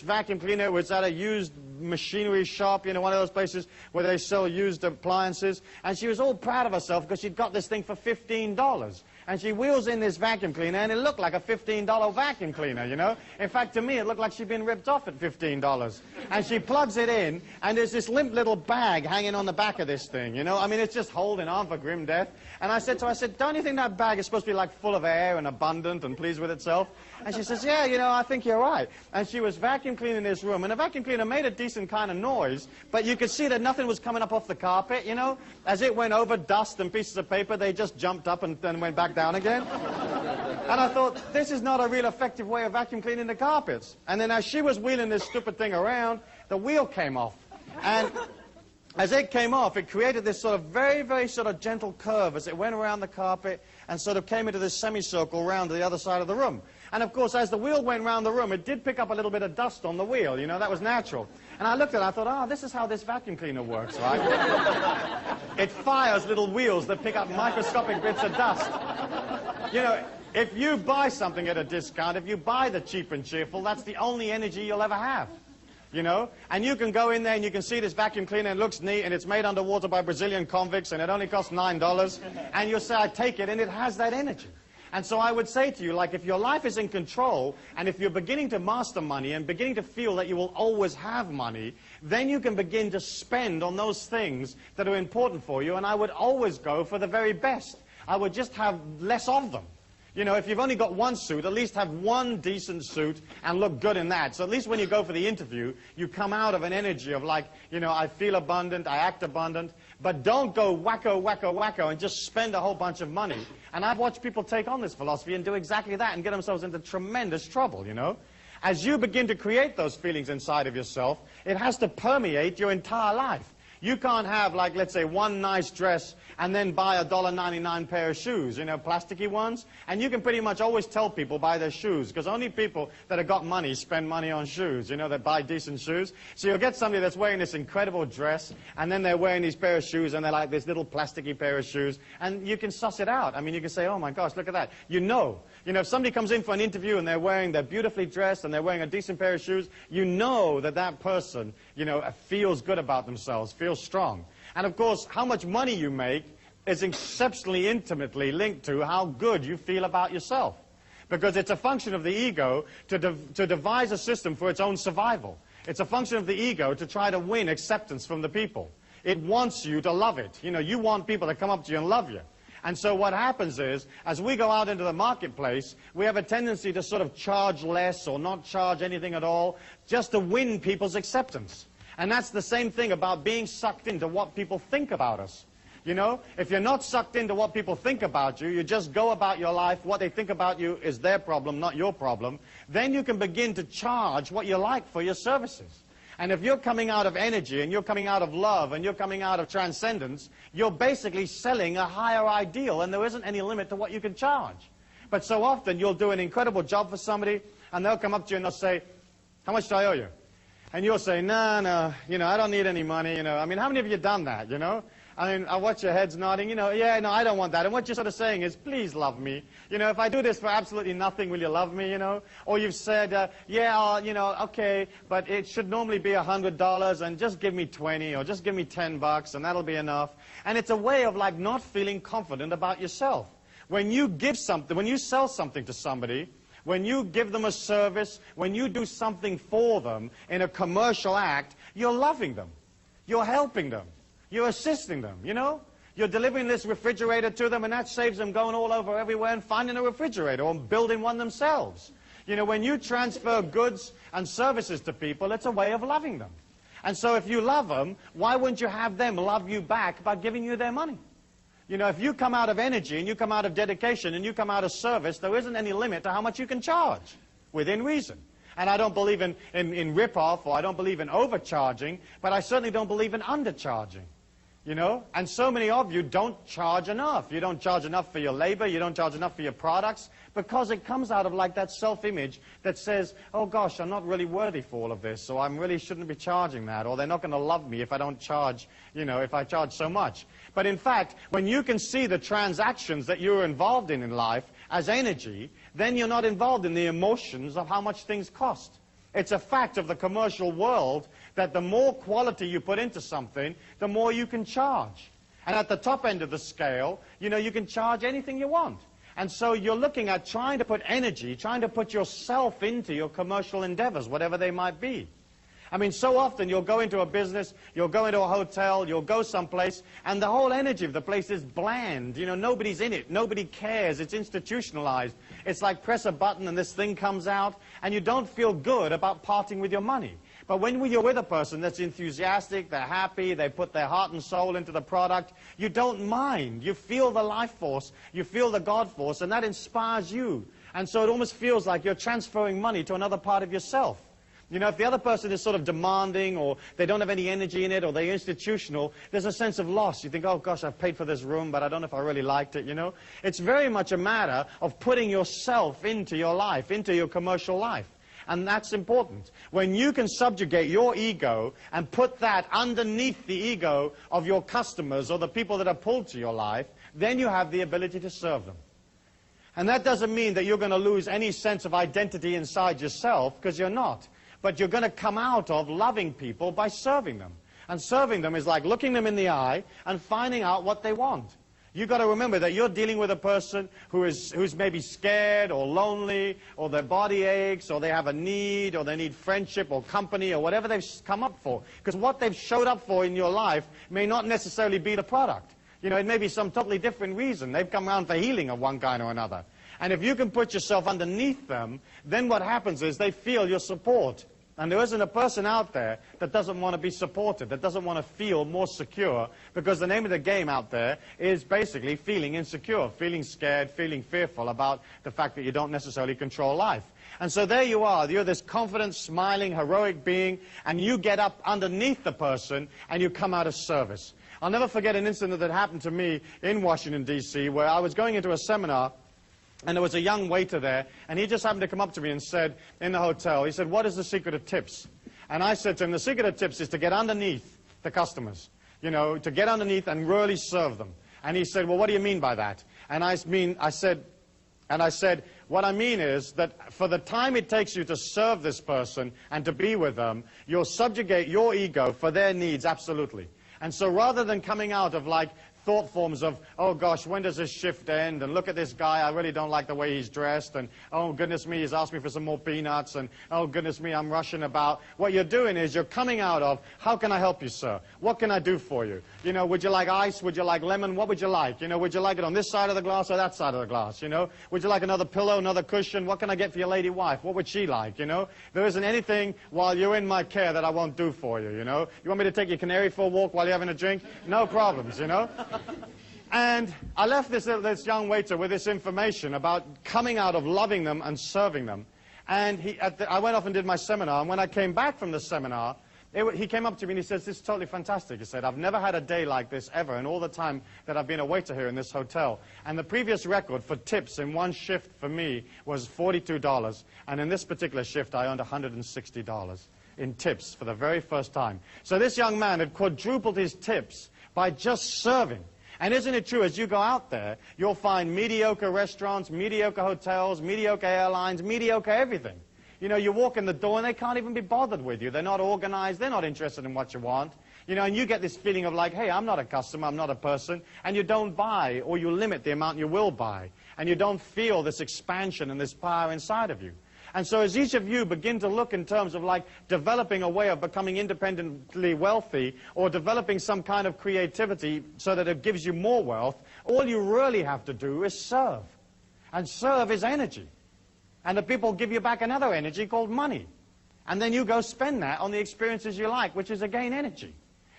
vacuum cleaner. It was at a used machinery shop, you know, one of those places where they sell used appliances. And she was all proud of herself because she'd got this thing for $15. And she wheels in this vacuum cleaner, and it looked like a $15 vacuum cleaner, you know. In fact, to me, it looked like she'd been ripped off at $15. And she plugs it in, and there's this limp little bag hanging on the back of this thing, you know. I mean, it's just holding on for grim death. And I said to her, don't you think that bag is supposed to be like full of air and abundant and pleased with itself? And she says, yeah, you know, I think you're right. And she was vacuum cleaning this room, and the vacuum cleaner made a decent kind of noise, but you could see that nothing was coming up off the carpet, you know. As it went over dust and pieces of paper, they just jumped up and then went back down again. And I thought, this is not a real effective way of vacuum cleaning the carpets. And then as she was wheeling this stupid thing around, the wheel came off. And as it came off, it created this sort of very, very sort of gentle curve as it went around the carpet and sort of came into this semicircle around the other side of the room. And of course, as the wheel went around the room, it did pick up a little bit of dust on the wheel, you know, that was natural. And I looked at it, I thought, oh, this is how this vacuum cleaner works, right? It fires little wheels that pick up microscopic bits of dust. You know, if you buy something at a discount, if you buy the cheap and cheerful, that's the only energy you'll ever have. You know, and you can go in there and you can see this vacuum cleaner and it looks neat and it's made underwater by Brazilian convicts and it only costs $9 and you'll say, I take it, and it has that energy. And so I would say to you, like, if your life is in control and if you're beginning to master money and beginning to feel that you will always have money, then you can begin to spend on those things that are important for you. And I would always go for the very best. I would just have less of them. You know, if you've only got one suit, at least have one decent suit and look good in that. So at least when you go for the interview, you come out of an energy of like, you know, I feel abundant, I act abundant. But don't go wacko, wacko, wacko and just spend a whole bunch of money. And I've watched people take on this philosophy and do exactly that and get themselves into tremendous trouble, you know. As you begin to create those feelings inside of yourself, it has to permeate your entire life. You can't have, like, let's say, one nice dress and then buy a $1.99 pair of shoes, you know, plasticky ones. And you can pretty much always tell people buy their shoes, because only people that have got money spend money on shoes, you know, that buy decent shoes. So you'll get somebody that's wearing this incredible dress, and then they're wearing these pair of shoes, and they're like this little plasticky pair of shoes. And you can suss it out. I mean, you can say, oh, my gosh, look at that. You know, if somebody comes in for an interview and they're beautifully dressed and they're wearing a decent pair of shoes, you know that that person, you know, feels good about themselves, feels strong. And of course, how much money you make is exceptionally intimately linked to how good you feel about yourself. Because it's a function of the ego to devise a system for its own survival. It's a function of the ego to try to win acceptance from the people. It wants you to love it. You know, you want people to come up to you and love you. And so what happens is, as we go out into the marketplace, we have a tendency to sort of charge less or not charge anything at all, just to win people's acceptance. And that's the same thing about being sucked into what people think about us. You know, if you're not sucked into what people think about you, you just go about your life, what they think about you is their problem, not your problem, then you can begin to charge what you like for your services. And if you're coming out of energy, and you're coming out of love, and you're coming out of transcendence, you're basically selling a higher ideal, and there isn't any limit to what you can charge. But so often, you'll do an incredible job for somebody, and they'll come up to you and they'll say, how much do I owe you? And you'll say, no, you know, I don't need any money, you know. I mean, how many of you have done that, you know? I mean, I watch your heads nodding, you know, yeah, no, I don't want that. And what you're sort of saying is, please love me. You know, if I do this for absolutely nothing, will you love me, you know? Or you've said, yeah, you know, okay, but it should normally be $100 and just give me 20 or just give me 10 bucks and that'll be enough. And it's a way of like not feeling confident about yourself. When you give something, when you sell something to somebody, when you give them a service, when you do something for them in a commercial act, you're loving them. You're helping them. You're assisting them, you know? You're delivering this refrigerator to them, and that saves them going all over everywhere and finding a refrigerator or building one themselves. You know, when you transfer goods and services to people, it's a way of loving them. And so if you love them, why wouldn't you have them love you back by giving you their money? You know, if you come out of energy and you come out of dedication and you come out of service, there isn't any limit to how much you can charge, within reason. And I don't believe in rip-off, or I don't believe in overcharging, but I certainly don't believe in undercharging. You know, and so many of you don't charge enough. You don't charge enough for your labor. You don't charge enough for your products, because it comes out of like that self-image that says, oh gosh, I'm not really worthy for all of this, so I really shouldn't be charging that, or they're not going to love me if I don't charge, you know, if I charge so much. But in fact, when you can see the transactions that you're involved in life as energy, then you're not involved in the emotions of how much things cost. It's a fact of the commercial world that the more quality you put into something, the more you can charge. And at the top end of the scale, you know, you can charge anything you want. And so you're looking at trying to put energy, trying to put yourself into your commercial endeavors, whatever they might be. I mean, so often you'll go into a business, you'll go into a hotel, you'll go someplace, and the whole energy of the place is bland. You know, nobody's in it. Nobody cares. It's institutionalized. It's like press a button and this thing comes out, and you don't feel good about parting with your money. But when you're with a person that's enthusiastic, they're happy, they put their heart and soul into the product, you don't mind. You feel the life force, you feel the God force, and that inspires you. And so it almost feels like you're transferring money to another part of yourself. You know, if the other person is sort of demanding, or they don't have any energy in it, or they're institutional, there's a sense of loss. You think, oh gosh, I've paid for this room, but I don't know if I really liked it, you know. It's very much a matter of putting yourself into your life, into your commercial life. And that's important. When you can subjugate your ego and put that underneath the ego of your customers or the people that are pulled to your life, then you have the ability to serve them. And that doesn't mean that you're going to lose any sense of identity inside yourself, because you're not. But you're going to come out of loving people by serving them. And serving them is like looking them in the eye and finding out what they want. You've got to remember that you're dealing with a person who's maybe scared or lonely, or their body aches, or they have a need, or they need friendship or company, or whatever they've come up for. Because what they've showed up for in your life may not necessarily be the product. You know, it may be some totally different reason. They've come around for healing of one kind or another. And if you can put yourself underneath them, then what happens is they feel your support. And there isn't a person out there that doesn't want to be supported, that doesn't want to feel more secure, because the name of the game out there is basically feeling insecure, feeling scared, feeling fearful about the fact that you don't necessarily control life. And so there you are. You're this confident, smiling, heroic being, and you get up underneath the person and you come out of service. I'll never forget an incident that happened to me in Washington, D.C., where I was going into a seminar. And there was a young waiter there, and he just happened to come up to me and said, in the hotel, he said, what is the secret of tips? And I said to him, the secret of tips is to get underneath the customers, you know, to get underneath and really serve them. And he said, well, what do you mean by that? And I said, what I mean is that for the time it takes you to serve this person and to be with them, you'll subjugate your ego for their needs, absolutely. And so rather than coming out of like thought forms of, oh gosh, when does this shift end? And look at this guy, I really don't like the way he's dressed. And oh goodness me, he's asked me for some more peanuts. And oh goodness me, I'm rushing about. What you're doing is you're coming out of, how can I help you, sir? What can I do for you? You know, would you like ice? Would you like lemon? What would you like? You know, would you like it on this side of the glass or that side of the glass? You know, would you like another pillow, another cushion? What can I get for your lady wife? What would she like? You know, there isn't anything while you're in my care that I won't do for you, you know. You want me to take your canary for a walk while you're having a drink? No problems, you know. And I left this young waiter with this information about coming out of loving them and serving them. And I went off and did my seminar, and when I came back from the seminar, he came up to me and he says, this is totally fantastic. He said, I've never had a day like this ever in all the time that I've been a waiter here in this hotel. And the previous record for tips in one shift for me was $42. And in this particular shift, I earned $160 in tips for the very first time. So this young man had quadrupled his tips by just serving. And isn't it true, as you go out there, you'll find mediocre restaurants, mediocre hotels, mediocre airlines, mediocre everything. You know, you walk in the door and they can't even be bothered with you. They're not organized. They're not interested in what you want. You know, and you get this feeling of like, hey, I'm not a customer. I'm not a person. And you don't buy, or you limit the amount you will buy. And you don't feel this expansion and this power inside of you. And so as each of you begin to look in terms of like developing a way of becoming independently wealthy or developing some kind of creativity so that it gives you more wealth, all you really have to do is serve. And serve is energy. And the people give you back another energy called money. And then you go spend that on the experiences you like, which is again energy.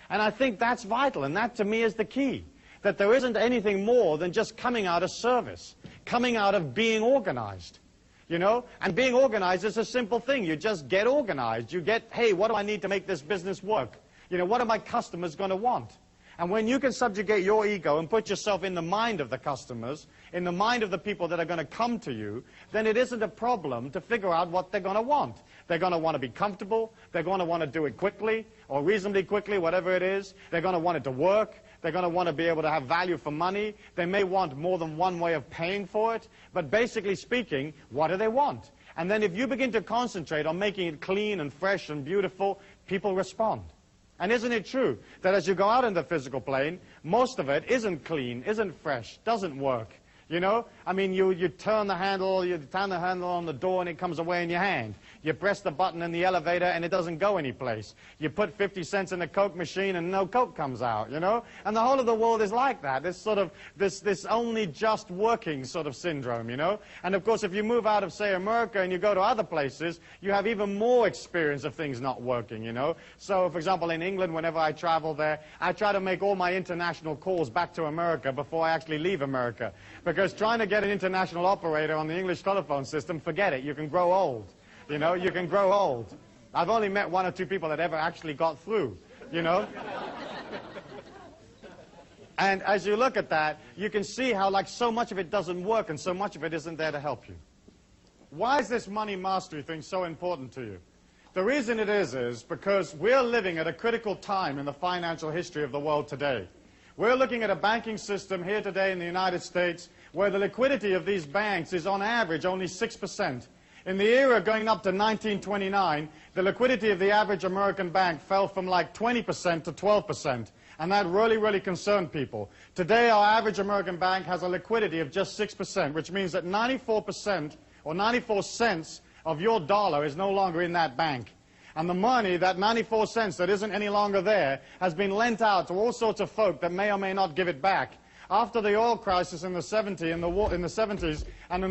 And I think that's vital, and that to me is the key. That there isn't anything more than just coming out of service, coming out of being organized. You know, and being organized is a simple thing. You just get organized. You get, hey, what do I need to make this business work? You know, what are my customers going to want? And when you can subjugate your ego and put yourself in the mind of the customers, in the mind of the people that are going to come to you, then it isn't a problem to figure out what they're going to want. They're going to want to be comfortable. They're going to want to do it quickly or reasonably quickly, whatever it is. They're going to want it to work. They're going to want to be able to have value for money. They may want more than one way of paying for it. But basically speaking, what do they want? And then if you begin to concentrate on making it clean and fresh and beautiful, people respond. And isn't it true that as you go out in the physical plane, most of it isn't clean, isn't fresh, doesn't work? You know, I mean, you turn the handle on the door and it comes away in your hand. You press the button in the elevator and it doesn't go anyplace. You put 50 cents in the Coke machine and no Coke comes out, you know? And the whole of the world is like that. This sort of, this only just working sort of syndrome, you know? And of course, if you move out of, say, America and you go to other places, you have even more experience of things not working, you know? So, for example, in England, whenever I travel there, I try to make all my international calls back to America before I actually leave America. Because trying to get an international operator on the English telephone system, forget it. You can grow old. You know, you can grow old. I've only met one or two people that ever actually got through, you know. And as you look at that, you can see how, like, so much of it doesn't work and so much of it isn't there to help you. Why is this money mastery thing so important to you? The reason it is because we're living at a critical time in the financial history of the world today. We're looking at a banking system here today in the United States where the liquidity of these banks is on average only 6%. In the era going up to 1929, the liquidity of the average American bank fell from like 20% to 12%. And that really, really concerned people. Today, our average American bank has a liquidity of just 6%, which means that 94% or 94 cents of your dollar is no longer in that bank. And the money, that 94 cents that isn't any longer there, has been lent out to all sorts of folk that may or may not give it back. After the oil crisis in the 70s and in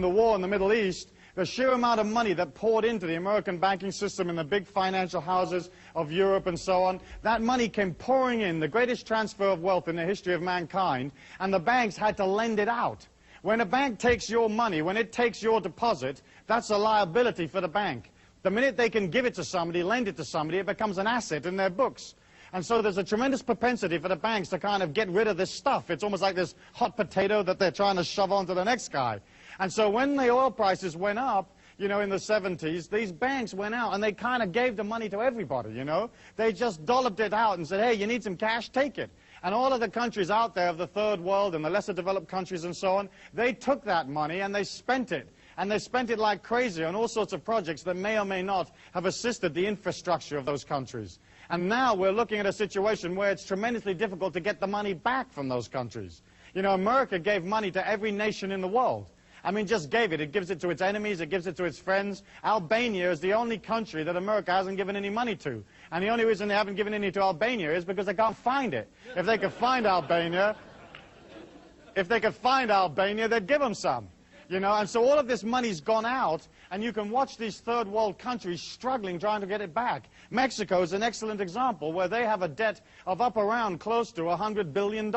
the war in the Middle East, the sheer amount of money that poured into the American banking system in the big financial houses of Europe and so on, that money came pouring in, the greatest transfer of wealth in the history of mankind, and the banks had to lend it out. When a bank takes your money, when it takes your deposit, that's a liability for the bank. The minute they can give it to somebody, lend it to somebody, it becomes an asset in their books. And so there's a tremendous propensity for the banks to kind of get rid of this stuff. It's almost like this hot potato that they're trying to shove onto the next guy. And so when the oil prices went up, you know, in the 70s, these banks went out and they kind of gave the money to everybody, you know. They just dolloped it out and said, hey, you need some cash, take it. And all of the countries out there of the third world and the lesser developed countries and so on, they took that money and they spent it. And they spent it like crazy on all sorts of projects that may or may not have assisted the infrastructure of those countries. And now we're looking at a situation where it's tremendously difficult to get the money back from those countries. You know, America gave money to every nation in the world. I mean, just gave it. It gives it to its enemies. It gives it to its friends. Albania is the only country that America hasn't given any money to. And the only reason they haven't given any to Albania is because they can't find it. If they could find Albania, they'd give them some. You know, and so all of this money's gone out, and you can watch these third world countries struggling trying to get it back. Mexico is an excellent example where they have a debt of up around close to $100 billion.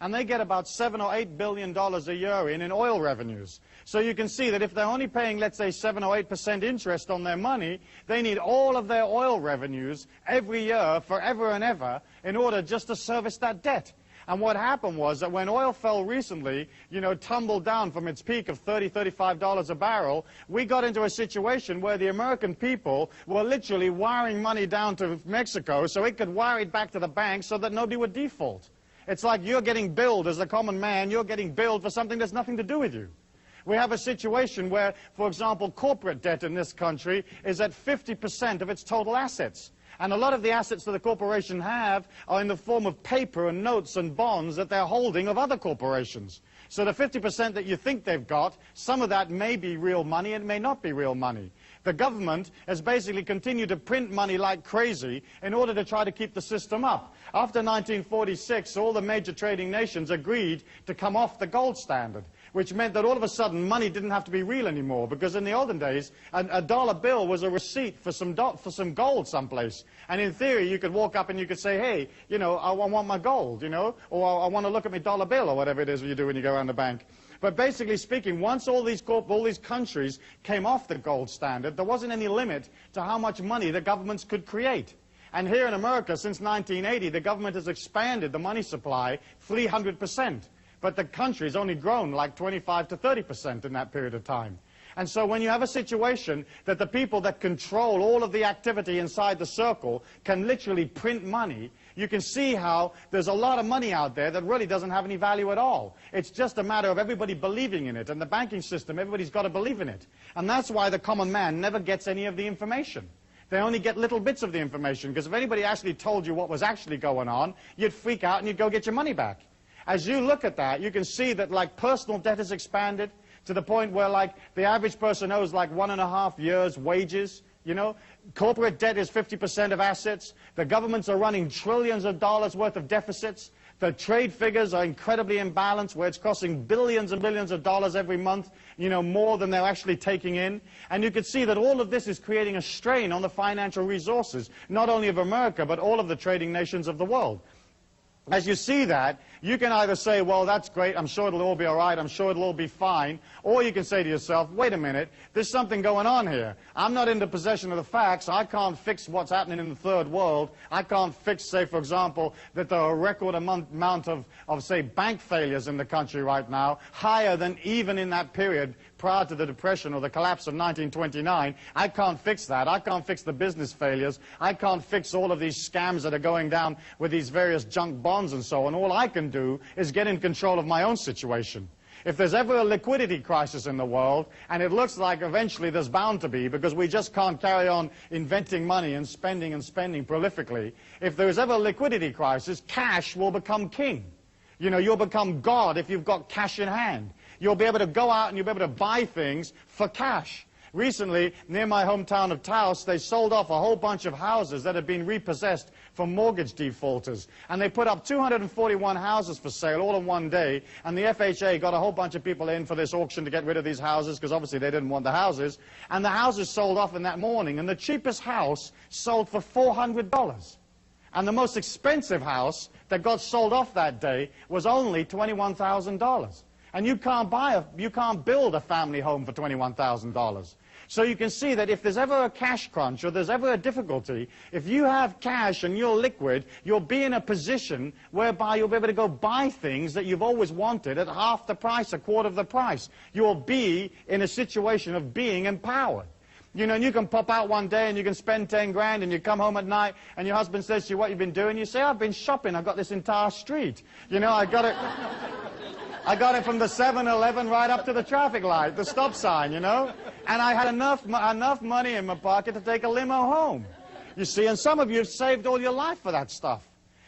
And they get about $7 or $8 billion a year in oil revenues. So you can see that if they're only paying, let's say, 7 or 8% interest on their money, they need all of their oil revenues every year, forever and ever, in order just to service that debt. And what happened was that when oil fell recently, you know, tumbled down from its peak of $30, $35 a barrel, we got into a situation where the American people were literally wiring money down to Mexico so it could wire it back to the bank so that nobody would default. It's like you're getting billed as a common man, you're getting billed for something that's nothing to do with you. We have a situation where, for example, corporate debt in this country is at 50% of its total assets. And a lot of the assets that the corporation have are in the form of paper and notes and bonds that they're holding of other corporations. So the 50% that you think they've got, some of that may be real money, it may not be real money. The government has basically continued to print money like crazy in order to try to keep the system up. After 1946, all the major trading nations agreed to come off the gold standard, which meant that all of a sudden money didn't have to be real anymore, because in the olden days, a dollar bill was a receipt for some gold someplace. And in theory, you could walk up and you could say, hey, you know, I want my gold, you know, or I want to look at my dollar bill, or whatever it is you do when you go around the bank. But basically speaking, once all these countries came off the gold standard, there wasn't any limit to how much money the governments could create. And here in America, since 1980, the government has expanded the money supply 300%. But the country's only grown like 25 to 30% in that period of time. And so when you have a situation that the people that control all of the activity inside the circle can literally print money, you can see how there's a lot of money out there that really doesn't have any value at all. It's just a matter of everybody believing in it. And the banking system, everybody's got to believe in it. And that's why the common man never gets any of the information. They only get little bits of the information, because if anybody actually told you what was actually going on, you'd freak out and you'd go get your money back. As you look at that, you can see that, like, personal debt has expanded to the point where, like, the average person owes like 1.5 years' wages. You know, corporate debt is 50% of assets. The governments are running trillions of dollars worth of deficits. The trade figures are incredibly imbalanced, where it's costing billions and billions of dollars every month, you know, more than they're actually taking in. And you can see that all of this is creating a strain on the financial resources, not only of America, but all of the trading nations of the world. As you see that, you can either say, well, that's great, I'm sure it'll all be all right, I'm sure it'll all be fine, or you can say to yourself, wait a minute, there's something going on here. I'm not in the possession of the facts. I can't fix what's happening in the third world. I can't fix, say, for example, that there are a record amount of, say, bank failures in the country right now, higher than even in that period prior to the Depression or the collapse of 1929. I can't fix that. I can't fix the business failures. I can't fix all of these scams that are going down with these various junk bonds and so on. All I can do is get in control of my own situation. If there's ever a liquidity crisis in the world, and it looks like eventually there's bound to be, because we just can't carry on inventing money and spending prolifically, if there's ever a liquidity crisis, cash will become king. You know, you'll become God if you've got cash in hand. You'll be able to go out and you'll be able to buy things for cash. Recently, near my hometown of Taos, they sold off a whole bunch of houses that had been repossessed from mortgage defaulters. And they put up 241 houses for sale all in one day. And the FHA got a whole bunch of people in for this auction to get rid of these houses, because obviously they didn't want the houses. And the houses sold off in that morning. And the cheapest house sold for $400. And the most expensive house that got sold off that day was only $21,000. And you can't build a family home for $21,000. So you can see that if there's ever a cash crunch or there's ever a difficulty, if you have cash and you're liquid, you'll be in a position whereby you'll be able to go buy things that you've always wanted at half the price, a quarter of the price. You'll be in a situation of being empowered. You know, and you can pop out one day and you can spend 10 grand and you come home at night and your husband says to you, what you've been doing? You say, I've been shopping. I've got this entire street. You know, I got it from the 7-Eleven right up to the traffic light, the stop sign, you know. And I had enough money in my pocket to take a limo home. You see, and some of you have saved all your life for that stuff.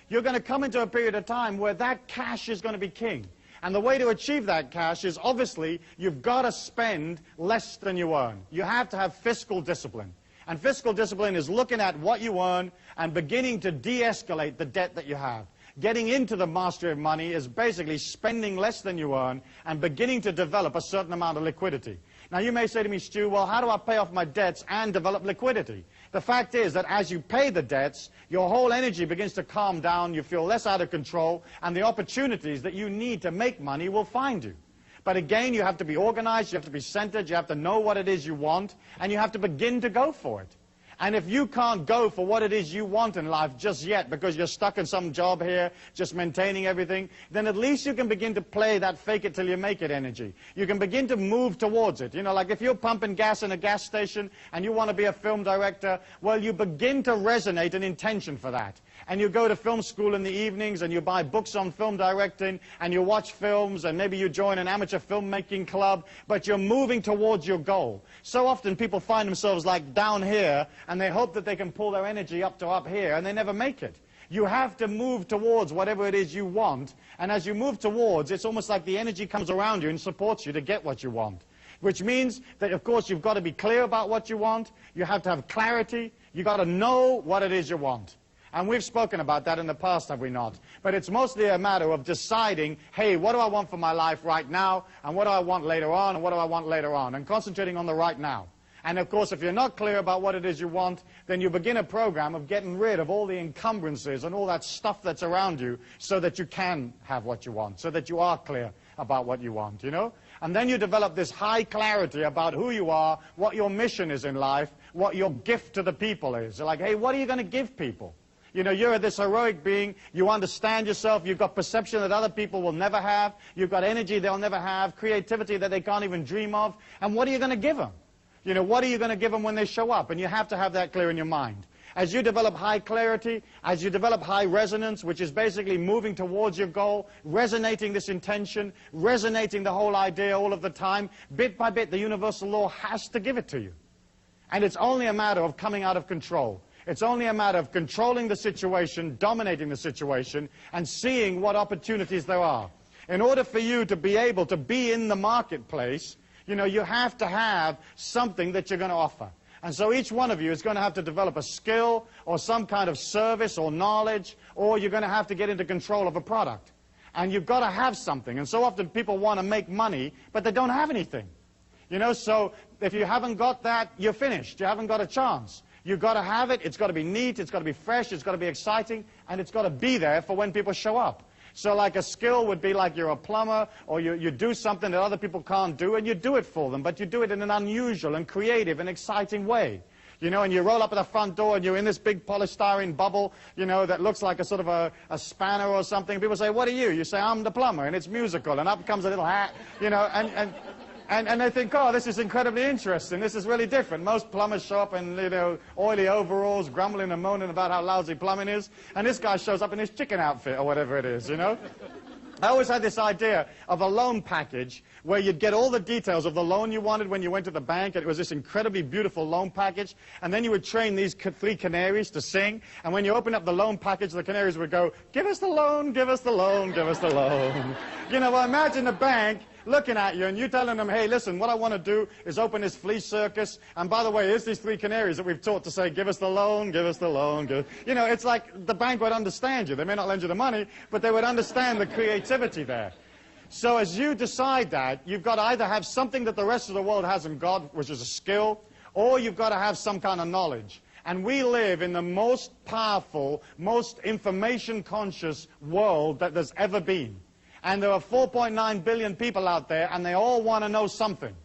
You're going to come into a period of time where that cash is going to be king. And the way to achieve that cash is obviously you've got to spend less than you earn. You have to have fiscal discipline. And fiscal discipline is looking at what you earn and beginning to de-escalate the debt that you have. Getting into the mastery of money is basically spending less than you earn and beginning to develop a certain amount of liquidity. Now you may say to me, Stu, well, how do I pay off my debts and develop liquidity? The fact is that as you pay the debts, your whole energy begins to calm down, you feel less out of control, and the opportunities that you need to make money will find you. But again, you have to be organized, you have to be centered, you have to know what it is you want, and you have to begin to go for it. And if you can't go for what it is you want in life just yet because you're stuck in some job here, just maintaining everything, then at least you can begin to play that fake it till you make it energy. You can begin to move towards it. You know, like if you're pumping gas in a gas station and you want to be a film director, well, you begin to resonate an intention for that. And you go to film school in the evenings and you buy books on film directing and you watch films and maybe you join an amateur filmmaking club, but you're moving towards your goal. So often people find themselves like down here and they hope that they can pull their energy up to up here and they never make it. You have to move towards whatever it is you want, and as you move towards, it's almost like the energy comes around you and supports you to get what you want. Which means that, of course, you've got to be clear about what you want, you have to have clarity, you've got to know what it is you want. And we've spoken about that in the past, have we not? But it's mostly a matter of deciding, hey, what do I want for my life right now, and what do I want later on, and what do I want later on, and concentrating on the right now. And of course, if you're not clear about what it is you want, then you begin a program of getting rid of all the encumbrances and all that stuff that's around you so that you can have what you want, so that you are clear about what you want, you know? And then you develop this high clarity about who you are, what your mission is in life, what your gift to the people is. You're like, hey, what are you going to give people? You know, you're this heroic being, you understand yourself, you've got perception that other people will never have, you've got energy they'll never have, creativity that they can't even dream of, and what are you going to give them? You know, what are you going to give them when they show up? And you have to have that clear in your mind. As you develop high clarity, as you develop high resonance, which is basically moving towards your goal, resonating this intention, resonating the whole idea all of the time, bit by bit, the universal law has to give it to you. And it's only a matter of coming out of control. It's only a matter of controlling the situation, dominating the situation, and seeing what opportunities there are. In order for you to be able to be in the marketplace, you know, you have to have something that you're going to offer. And so each one of you is going to have to develop a skill or some kind of service or knowledge, or you're going to have to get into control of a product. And you've got to have something. And so often people want to make money, but they don't have anything. You know, so if you haven't got that, you're finished. You haven't got a chance. You've got to have it, it's got to be neat, it's got to be fresh, it's got to be exciting, and it's got to be there for when people show up. So like a skill would be like you're a plumber, or you do something that other people can't do, and you do it for them, but you do it in an unusual and creative and exciting way. You know, and you roll up at the front door, and you're in this big polystyrene bubble, you know, that looks like a sort of a spanner or something. People say, what are you? You say, I'm the plumber, and it's musical, and up comes a little hat, you know, and they think, oh, this is incredibly interesting. This is really different. Most plumbers show up in, you know, oily overalls, grumbling and moaning about how lousy plumbing is. And this guy shows up in his chicken outfit or whatever it is, you know. I always had this idea of a loan package where you'd get all the details of the loan you wanted when you went to the bank, and it was this incredibly beautiful loan package, and then you would train these three canaries to sing, and when you open up the loan package, the canaries would go, give us the loan, give us the loan, give us the loan. You know, well, imagine the bank looking at you and you telling them, hey, listen, what I want to do is open this flea circus, and by the way, here's these three canaries that we've taught to say, give us the loan, give us the loan. You know, it's like the bank would understand you. They may not lend you the money, but they would understand the creativity there. So as you decide that, you've got to either have something that the rest of the world hasn't got, which is a skill, or you've got to have some kind of knowledge. And we live in the most powerful, most information-conscious world that there's ever been. And there are 4.9 billion people out there, and they all want to know something.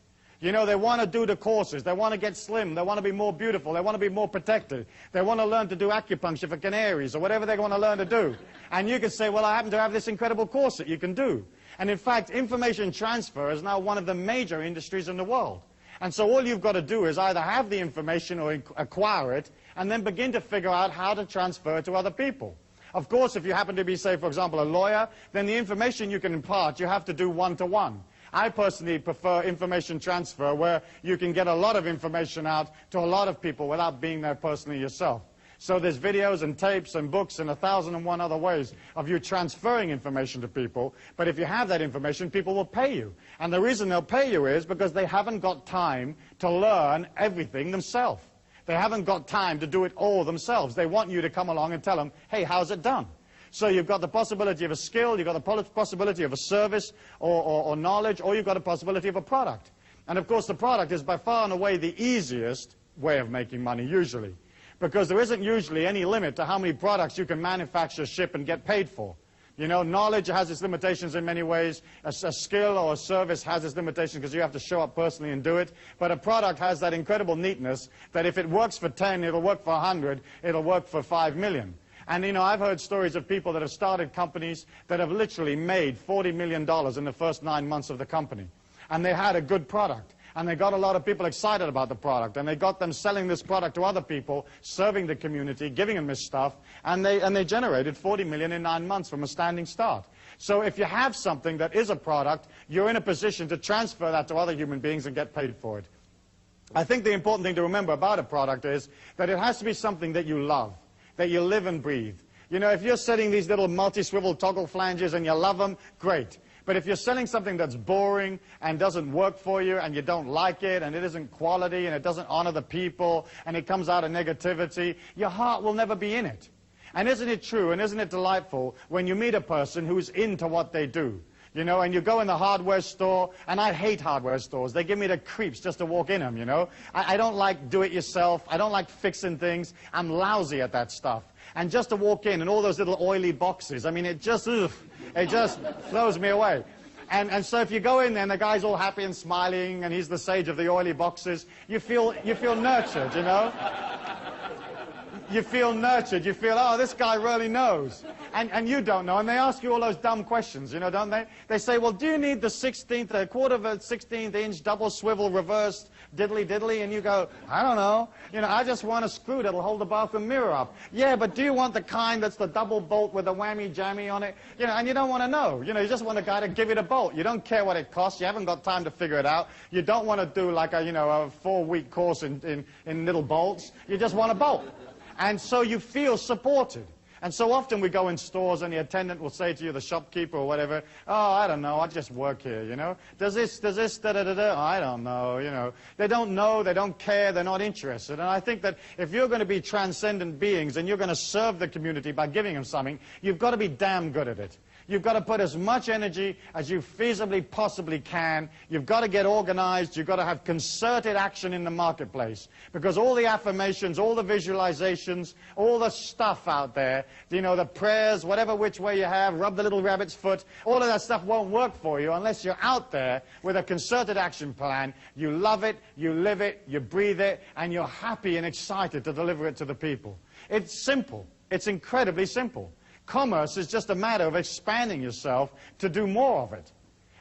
You know, they want to do the courses. They want to get slim. They want to be more beautiful. They want to be more protected. They want to learn to do acupuncture for canaries or whatever they want to learn to do. And you can say, well, I happen to have this incredible course that you can do. And in fact, information transfer is now one of the major industries in the world. And so all you've got to do is either have the information or acquire it, and then begin to figure out how to transfer it to other people. Of course, if you happen to be, say, for example, a lawyer, then the information you can impart, you have to do one-to-one. I personally prefer information transfer, where you can get a lot of information out to a lot of people without being there personally yourself. So there's videos and tapes and books and 1,001 other ways of you transferring information to people. But if you have that information, people will pay you. And the reason they'll pay you is because they haven't got time to learn everything themselves. They haven't got time to do it all themselves. They want you to come along and tell them, hey, how's it done? So you've got the possibility of a skill, you've got the possibility of a service or knowledge, or you've got a possibility of a product. And of course the product is by far and away the easiest way of making money usually, because there isn't usually any limit to how many products you can manufacture, ship, and get paid for. You know, knowledge has its limitations in many ways. A skill or a service has its limitations because you have to show up personally and do it. But a product has that incredible neatness that if it works for 10, it'll work for 100, it'll work for 5 million. And, you know, I've heard stories of people that have started companies that have literally made $40 million in the first 9 months of the company. And they had a good product. And they got a lot of people excited about the product. And they got them selling this product to other people, serving the community, giving them this stuff. And they generated 40 million in 9 months from a standing start. So if you have something that is a product, you're in a position to transfer that to other human beings and get paid for it. I think the important thing to remember about a product is that it has to be something that you love, that you live and breathe. You know, if you're selling these little multi-swivel toggle flanges and you love them, great. But if you're selling something that's boring and doesn't work for you and you don't like it and it isn't quality and it doesn't honor the people and it comes out of negativity, your heart will never be in it. And isn't it true and isn't it delightful when you meet a person who's into what they do? You know, and you go in the hardware store, and I hate hardware stores. They give me the creeps just to walk in them, you know. I don't like do-it-yourself. I don't like fixing things. I'm lousy at that stuff. And just to walk in and all those little oily boxes, I mean, it just throws me away. And so if you go in there and the guy's all happy and smiling and he's the sage of the oily boxes, you feel nurtured, you know. You feel nurtured. You feel, oh, this guy really knows. And you don't know. And they ask you all those dumb questions, you know, don't they? They say, well, do you need the quarter of a 16th inch double swivel reversed diddly-diddly? And you go, I don't know. You know, I just want a screw that'll hold the bathroom mirror up. Yeah, but do you want the kind that's the double bolt with the whammy-jammy on it? You know, and you don't want to know. You know, you just want a guy to give you the bolt. You don't care what it costs. You haven't got time to figure it out. You don't want to do like a, you know, a 4-week course in little bolts. You just want a bolt. And so you feel supported. And so often we go in stores and the attendant will say to you, the shopkeeper or whatever, oh, I don't know, I just work here, you know. Does this, da-da-da-da? I don't know, you know. They don't know, they don't care, they're not interested. And I think that if you're going to be transcendent beings and you're going to serve the community by giving them something, you've got to be damn good at it. You've got to put as much energy as you feasibly possibly can. You've got to get organized. You've got to have concerted action in the marketplace. Because all the affirmations, all the visualizations, all the stuff out there, you know, the prayers, whatever which way you have, rub the little rabbit's foot, all of that stuff won't work for you unless you're out there with a concerted action plan. You love it, you live it, you breathe it, and you're happy and excited to deliver it to the people. It's simple. It's incredibly simple. Commerce is just a matter of expanding yourself to do more of it.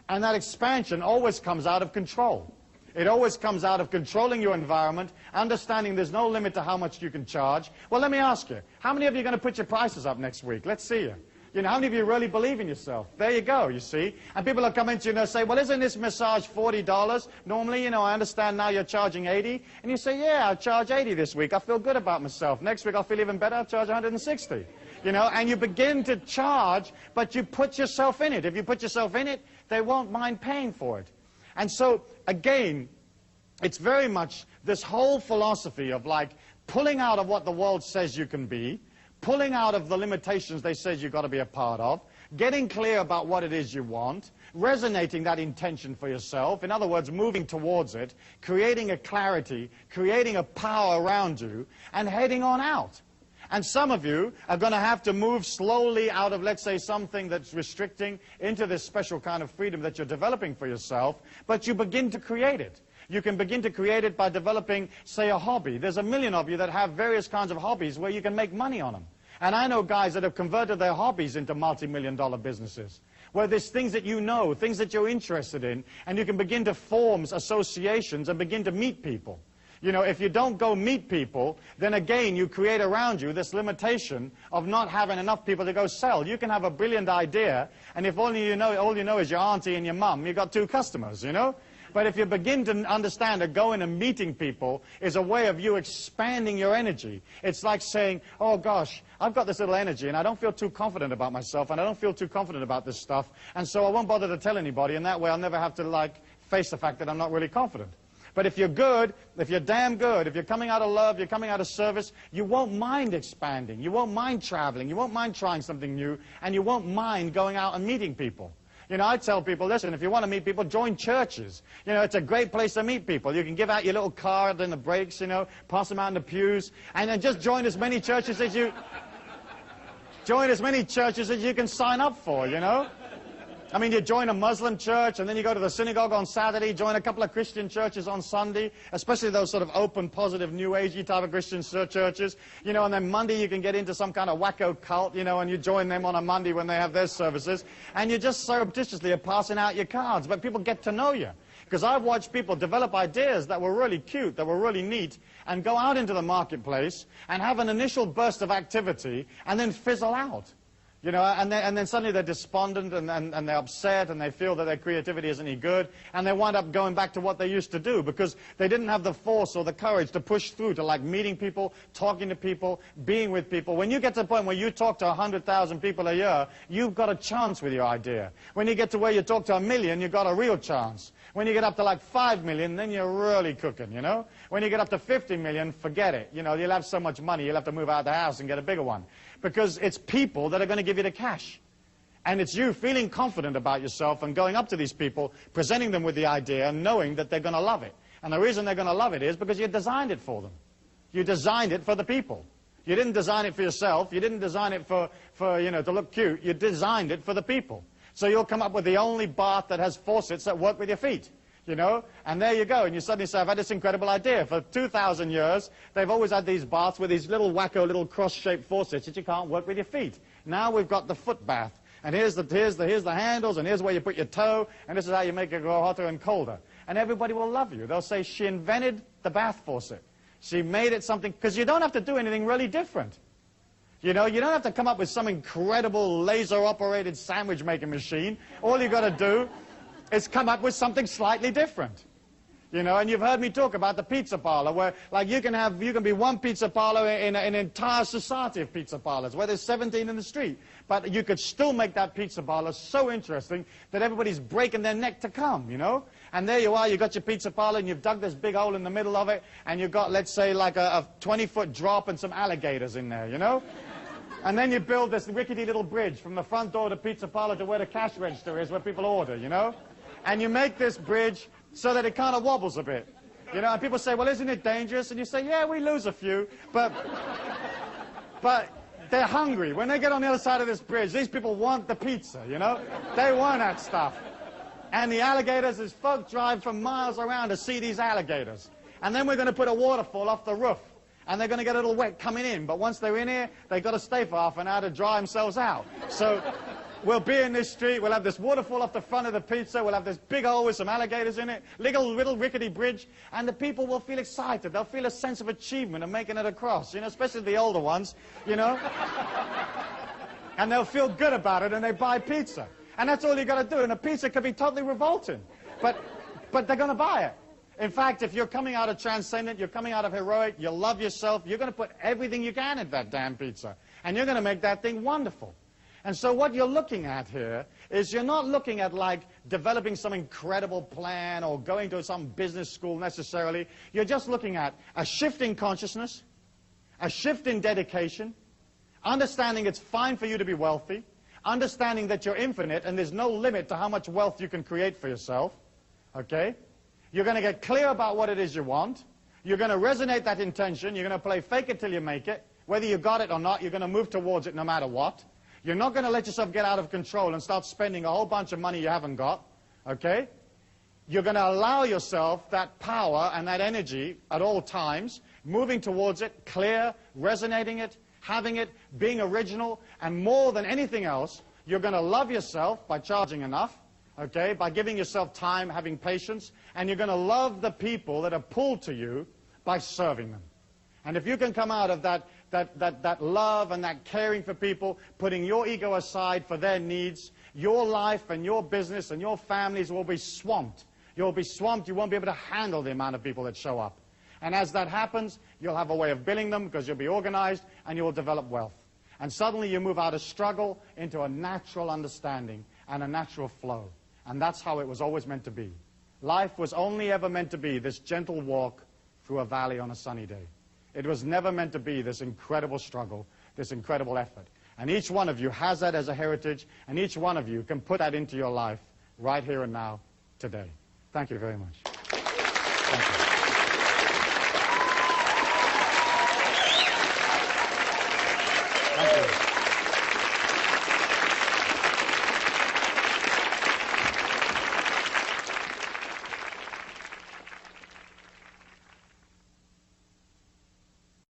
And that expansion always comes out of control. It always comes out of controlling your environment, understanding there's no limit to how much you can charge. Well, let me ask you, how many of you are going to put your prices up next week? Let's see you. You know, how many of you really believe in yourself? There you go, you see. And people will come into you and they'll say, well, isn't this massage $40? Normally, you know, I understand now you're charging $80. And you say, yeah, I'll charge $80 this week. I feel good about myself. Next week, I'll feel even better. I'll charge $160. You know, and you begin to charge, but you put yourself in it. If you put yourself in it, they won't mind paying for it. And so, again, it's very much this whole philosophy of like pulling out of what the world says you can be, pulling out of the limitations they say you've got to be a part of, getting clear about what it is you want, resonating that intention for yourself, in other words, moving towards it, creating a clarity, creating a power around you, and heading on out. And some of you are going to have to move slowly out of, let's say, something that's restricting into this special kind of freedom that you're developing for yourself, but you begin to create it. You can begin to create it by developing, say, a hobby. There's a million of you that have various kinds of hobbies where you can make money on them. And I know guys that have converted their hobbies into multi-million-dollar businesses, where there's things that you know, things that you're interested in, and you can begin to form associations and begin to meet people. You know, if you don't go meet people, then again you create around you this limitation of not having enough people to go sell. You can have a brilliant idea, and if all you know is your auntie and your mum, you've got 2 customers, you know? But if you begin to understand that going and meeting people is a way of you expanding your energy, it's like saying, oh gosh, I've got this little energy and I don't feel too confident about myself and I don't feel too confident about this stuff, and so I won't bother to tell anybody, and that way I'll never have to like face the fact that I'm not really confident. But if you're good, if you're damn good, if you're coming out of love, you're coming out of service, you won't mind expanding, you won't mind traveling, you won't mind trying something new, and you won't mind going out and meeting people. You know, I tell people, listen, if you want to meet people, join churches. You know, it's a great place to meet people. You can give out your little card in the breaks, you know, pass them out in the pews, and then just join as many churches as you can sign up for, you know. I mean, you join a Muslim church, and then you go to the synagogue on Saturday, join a couple of Christian churches on Sunday, especially those sort of open, positive, New Agey type of Christian churches, you know, and then Monday you can get into some kind of wacko cult, you know, and you join them on a Monday when they have their services, and you just surreptitiously are passing out your cards, but people get to know you. Because I've watched people develop ideas that were really cute, that were really neat, and go out into the marketplace and have an initial burst of activity and then fizzle out. You know, and then suddenly they're despondent and they're upset and they feel that their creativity isn't any good, and they wind up going back to what they used to do because they didn't have the force or the courage to push through to like meeting people, talking to people, being with people. When you get to the point where you talk to 100,000 people a year, you've got a chance with your idea. When you get to where you talk to 1 million, you've got a real chance. When you get up to like 5 million, then you're really cooking, you know. When you get up to 50 million, forget it. You know, you'll have so much money, you'll have to move out of the house and get a bigger one. Because it's people that are going to give you the cash. And it's you feeling confident about yourself and going up to these people, presenting them with the idea and knowing that they're going to love it. And the reason they're going to love it is because you designed it for them. You designed it for the people. You didn't design it for yourself. You didn't design it for you know, to look cute. You designed it for the people. So you'll come up with the only bath that has faucets that work with your feet. You know, and there you go, and you suddenly say, I've had this incredible idea. For 2,000 years, they've always had these baths with these little wacko, little cross-shaped faucets that you can't work with your feet. Now we've got the foot bath, and here's the handles, and here's where you put your toe, and this is how you make it go hotter and colder. And everybody will love you. They'll say, she invented the bath faucet. She made it something, because you don't have to do anything really different. You know, you don't have to come up with some incredible laser-operated sandwich-making machine. All you've got to do is come up with something slightly different. You know, and you've heard me talk about the pizza parlor, where, like, you can be one pizza parlor in an entire society of pizza parlors, where there's 17 in the street. But you could still make that pizza parlor so interesting that everybody's breaking their neck to come, you know? And there you are, you've got your pizza parlor, and you've dug this big hole in the middle of it, and you've got, let's say, like a 20-foot drop and some alligators in there, you know? And then you build this rickety little bridge from the front door of the pizza parlor to where the cash register is, where people order, you know? And you make this bridge so that it kind of wobbles a bit. You know, and people say, well, isn't it dangerous? And you say, yeah, we lose a few, but they're hungry. When they get on the other side of this bridge, these people want the pizza, you know? They want that stuff. And the alligators, is folk drive from miles around to see these alligators. And then we're going to put a waterfall off the roof. And they're going to get a little wet coming in. But once they're in here, they've got to stay for half an hour to dry themselves out. So we'll be in this street, we'll have this waterfall off the front of the pizza, we'll have this big hole with some alligators in it, little rickety bridge, and the people will feel excited. They'll feel a sense of achievement of making it across, you know, especially the older ones, you know. And they'll feel good about it, and they buy pizza. And that's all you got to do, and a pizza could be totally revolting. But they're going to buy it. In fact, if you're coming out of transcendent, you're coming out of heroic, you love yourself, you're going to put everything you can in that damn pizza. And you're going to make that thing wonderful. And so what you're looking at here is you're not looking at like developing some incredible plan or going to some business school necessarily. You're just looking at a shift in consciousness, a shift in dedication, understanding it's fine for you to be wealthy, understanding that you're infinite and there's no limit to how much wealth you can create for yourself. Okay? You're going to get clear about what it is you want. You're going to resonate that intention. You're going to play fake it till you make it. Whether you got it or not, you're going to move towards it no matter what. You're not going to let yourself get out of control and start spending a whole bunch of money you haven't got, okay? You're going to allow yourself that power and that energy at all times, moving towards it, clear, resonating it, having it, being original, and more than anything else, you're going to love yourself by charging enough, okay, by giving yourself time, having patience, and you're going to love the people that are pulled to you by serving them. And if you can come out of that love and that caring for people, putting your ego aside for their needs, your life and your business and your families will be swamped. You'll be swamped. You won't be able to handle the amount of people that show up. And as that happens, you'll have a way of billing them because you'll be organized and you will develop wealth. And suddenly you move out of struggle into a natural understanding and a natural flow. And that's how it was always meant to be. Life was only ever meant to be this gentle walk through a valley on a sunny day. It was never meant to be this incredible struggle, this incredible effort. And each one of you has that as a heritage, and each one of you can put that into your life right here and now, today. Thank you very much. Thank you. Thank you.